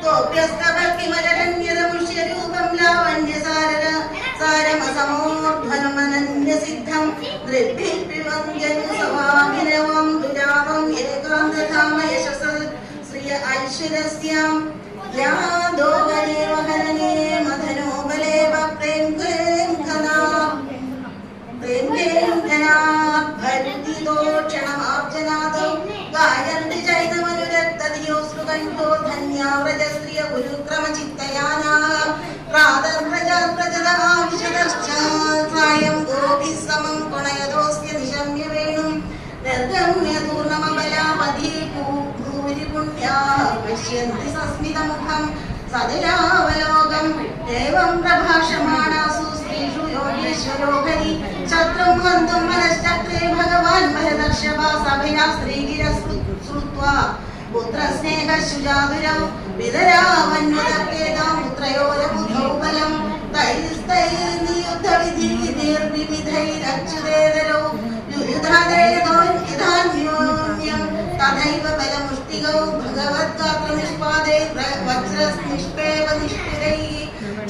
गोप्यस्तभक्तिमलरण्यदमुष्यरूपं लावण्यसारमसमोध्वनमनन्यसिद्धं दृग्भिः पिबन्ध्यनुसभाभिनवं दुरावम् एकान्तधाम यशस श्रिय ऐश्वर्यस्यां या दोगने वहनने मधनो बले प्रेम घना भक्तिदोक्षणमार्जनादौ गायन्ति चैतमनुरक्तधियोऽश्रुकण्ठो धन्या व्रजस्त्रिय गुरुक्रमचित्तयानाः प्रातर्व्रजप्रजदमाविशदश्च सायं गोभिः समं गुणयदोऽस्य निशम्य वेणुं निर्गम्य दूर्णमबलापधि भूरि पुण्याः पश्यन्ति सस्मितमुखं सदयावलोकम् एवं प्रभाषमाणासु स्त्रीषु योगेश्वरो हरि शत्रुं हन्तुं मनश्चक्रे भगवान् भरदर्शभा सभया श्रीगिरश्रुत्वा पुत्रस्नेहशुजादुरौ विदरावन्वदपेदां पुत्रयोरबुधौ बलं तैस्तैर्नियुद्धविधिर्विविधैरच्युतेदरौ युधान्योन्यं तथैव बलमुष्टिगौ भगवद्गात्रनिष्पादे वज्रनिष्पेव निष्ठिरैः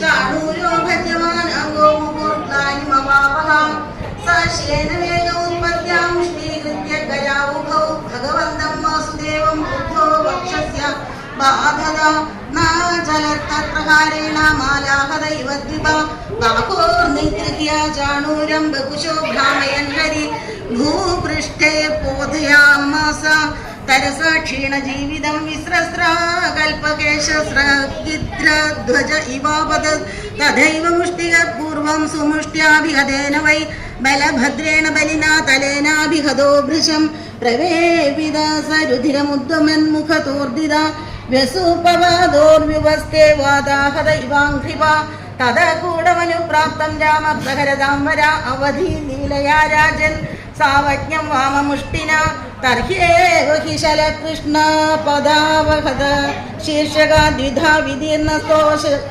चाणूरो भज्यमान् अङ्गो मुहूर्तानिमवापः स श्येनवेगोत्पत्त्यां श्रीकृत्य गजावुभौ भगवन्तं वासुदेवं बुद्धो वक्षस्य बाधदा न चलत्तत्प्रकारेण मालाहदैव द्विपा बाहोर्निगृह्य चाणूरं बकुशो भ्रामयन् हरि भूपृष्ठे पोधयामास तरसा क्षीणजीवितं विस्रस्रा कल्पकेशस्रगिध्रध्वज इवापतत् तथैव मुष्टिगः पूर्वं सुमुष्ट्याभिहतेन वै बलभद्रेण बलिना तलेनाभिहतो भृशं प्रवेपिता स रुधिरमुद्गमन्मुखतोर्दिता व्यसूपवादोर्व्युवस्ते वादाहत इवाङ्घ्रिपा तदकूटमनुप्राप्तं रामप्रहरतां वरा अवधि लीलया राजन् सावज्ञं वाममुष्टिना तर्ह्येव हि शलकृष्ण पदावहत शीर्षका द्विधा विदीर्णस्तोशलक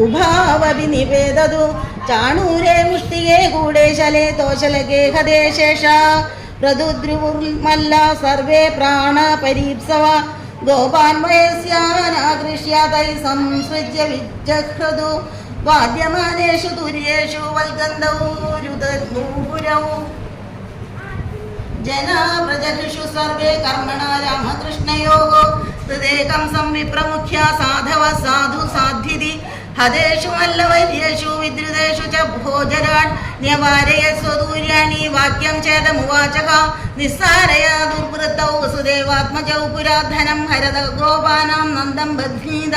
उभावपि निवेदतु चाणूरे मुष्टिगे गूढे शले तोशलके हते शेषा प्रदुद्रुवुर्मल्ला सर्वे प्राणपरीप्सवा गोपान्वयस्यानाकृष्य तैः संसृज्य विजह्रतु वाद्यमानेषु तुर्येषु वल्गन्धौ रुदनूपुरौ जना व्रजऋषु सर्वे कर्मणा रामकृष्णयोः हृदेकं संविप्रमुख्या साधव साधु साध्विति हदेषु मल्लवैर्येषु विद्रुतेषु च भोजरान् न्यवारयस्व दूर्याणि वाक्यं चेदमुवाचः निस्सारय दुर्वृत्तौ वसुदेवात्मजौ पुराधनं हरद गोपानां नन्दं बध्नीद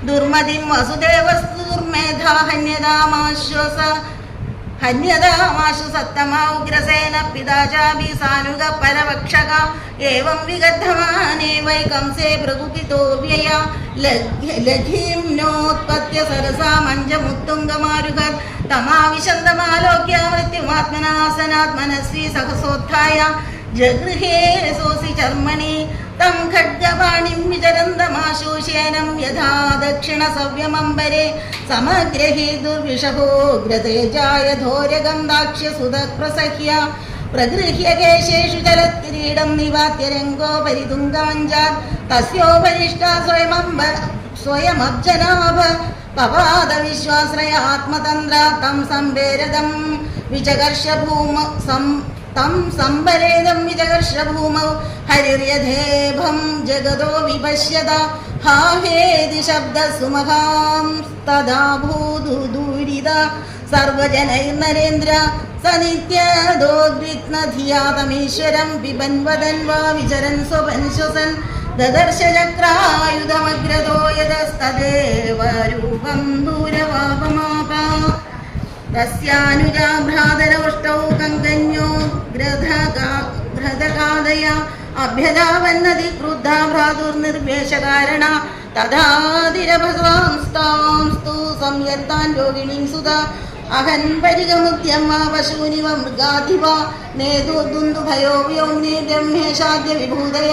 दुर्मतिं वसुदेवस्तु दुर्मेधा हन्यदामाशु सत्तमा उग्रसेन पिता चापि सानुग परवक्षक एवं विगद्धमाने वै कंसे प्रकुपितो व्यय लघीम्नोत्पत्य सरसा मञ्जमुत्तुङ्गमारुहत् तमाविशन्दमालोक्य मृत्युमात्मनासनात् मनस्वी सहसोत्थाय जगृहे सोऽसि चर्मणि तं खड्गपाणिं विचरन्दमाशोषेनं यथा दक्षिणसव्यमम्बरे समग्रहि दुर्विषहोग्रतेजाय धोर्यगन्धाक्ष्यसुतः प्रसह्य प्रगृह्य केशेषु चलत्किरीडं निवात्य रङ्गोपरि तुङ्गाञ्जात् तस्योपरिष्टा स्वयमब्जनाभ पपाद विश्वाश्रय आत्मतन्द्र तं सम्भेरदं विचकर्ष तं सम्बरेदं विजगर्षभूमौ हरिर्यथेभं जगतो विपश्यत हा हेति शब्दसुमहां तदा भूदुदूरिता सर्वजनैर्नरेन्द्र സനിത്യദോദ്വിഗ്നധിയാതമീശ്വരം പിബൻ വദൻ വാ വിചരൻ സ്വപൻ ശ്വസൻ ദദർശ ചക്രായുധമഗ്രതോ യതസ്തദേവ രൂപം ദൂരവാപമാപ തസ്യാനുജാ ഭ്രാതരോഷ്ടൗ കങ്കന്യോ ഗ്രഥകാദയ അഭ്യതാവന്നതി ക്രുദ്ധാ ഭ്രാതുർനിർവേശകാരണ തഥാതിരഭസാംസ്തു സംയത്താൻ രോഗിണീം സുത അഹൻ പരിഗമുദ്യമ്മ പശൂനിവ മൃഗാധിപ നേതുദുന്ദുഭയോ വ്യോമ്നേ ബ്രഹ്മേശാദ്യ വിഭൂതയ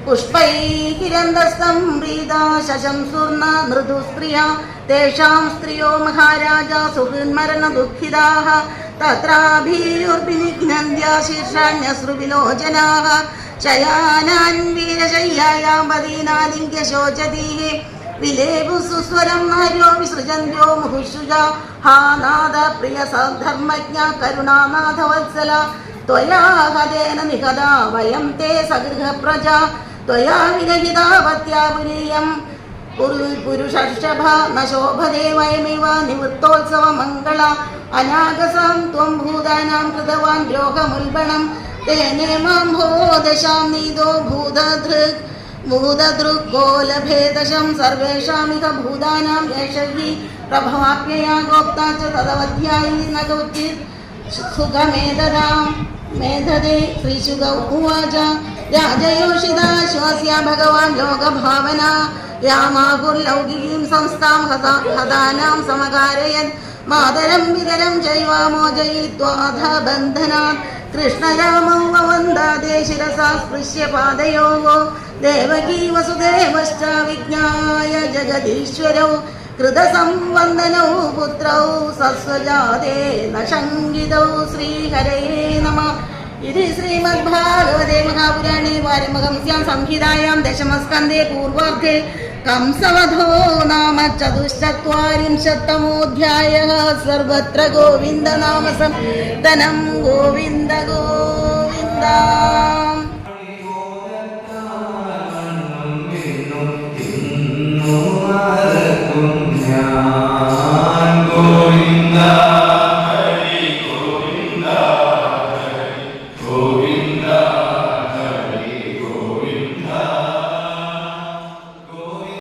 പുഷ്പൈകിരന്തസ്തം പ്രീതാ ശശംസുർണ മൃദുസ്ത്രിയ തേഷാം സ്ത്രിയോ മഹാരാജ സുഹൃന്മരണ ദുഃഖിതാഃ തത്രാഭീയുർഭിനിഘ്നന്ത്യ ശീർഷാണ്യശ്രുവിലോചനാഃ ശയാനാൻ വീരശയ്യായാം പദീനാലിംഗ്യ ശോചതീഃ വിലേപു സുസ്വരം നാര്യോ വിസൃജന്ത്യോ മുഹുഷുജ ഹാ നാദ പ്രിയ സധർമ്മജ്ഞ കരുണാനാഥ വത്സല ത്വയാ ഹതേന നിഹതാ വയം തേ സഗൃഹ പ്രജ ത്വയാ വിരഹിതാവത്യാ പുരീയം പുരുഷർഷഭ ന ശോഭതേ വയമിവ നിവൃത്തോത്സവ മംഗള അനാഗസാം ത്വം ഭൂതാനാം കൃതവാൻ ദ്രോഹമുൽബണം തേനേ മാം ഭോദശാം നീതോ ഭൂതദൃഗ്ഗോലഭേദശം സർവേഷാമിക ഭൂതാനാം യേഷഹി പ്രഭവാപ്യയാ ഗോപ്താ ച തദവധ്യായി ന ഗൗചിത് സുഖമേതദാം മേധദേ ശ്രീശുക ഉവാച രാജയോഷിതാശ്വാസ്യ ഭഗവാൻ ലോകഭാവന രാമാകുർലൗകികീം സംസ്ഥാം ഹതാനാം സമകാരയൻ മാതരം പിതരം ചൈവ മോചയിത്വാധ ബന്ധനാത് കൃഷ്ണരാമം വന്ദേ ശിരസാ സ്പൃശ്യ പാദയോഗോ ദേവകീ വസുദേവശ്ച വിജ്ഞായ ജഗദീശ്വരൗ കൃതസംവന്ദനൗ പുത്രൗ സസ്വജാതേ ന ശങ്കിതൗ ശ്രീഹരേ നമഃ. ഇത് ശ്രീമദ്ഭാഗവതേ മഹാപുരാണേ വാരമഹംസ്യാം സംഹിതായാം ദശമസ്കന്ധേ പൂർവാർദ്ധേ കംസവധോ നാമ ചതുശ്ചത്വാരിംശത്തമോऽധ്യായഃ. സർവത്ര ഗോവിന്ദനാമ സങ്കീർത്തനം. ഗോവിന്ദ ഗോവിന്ദ.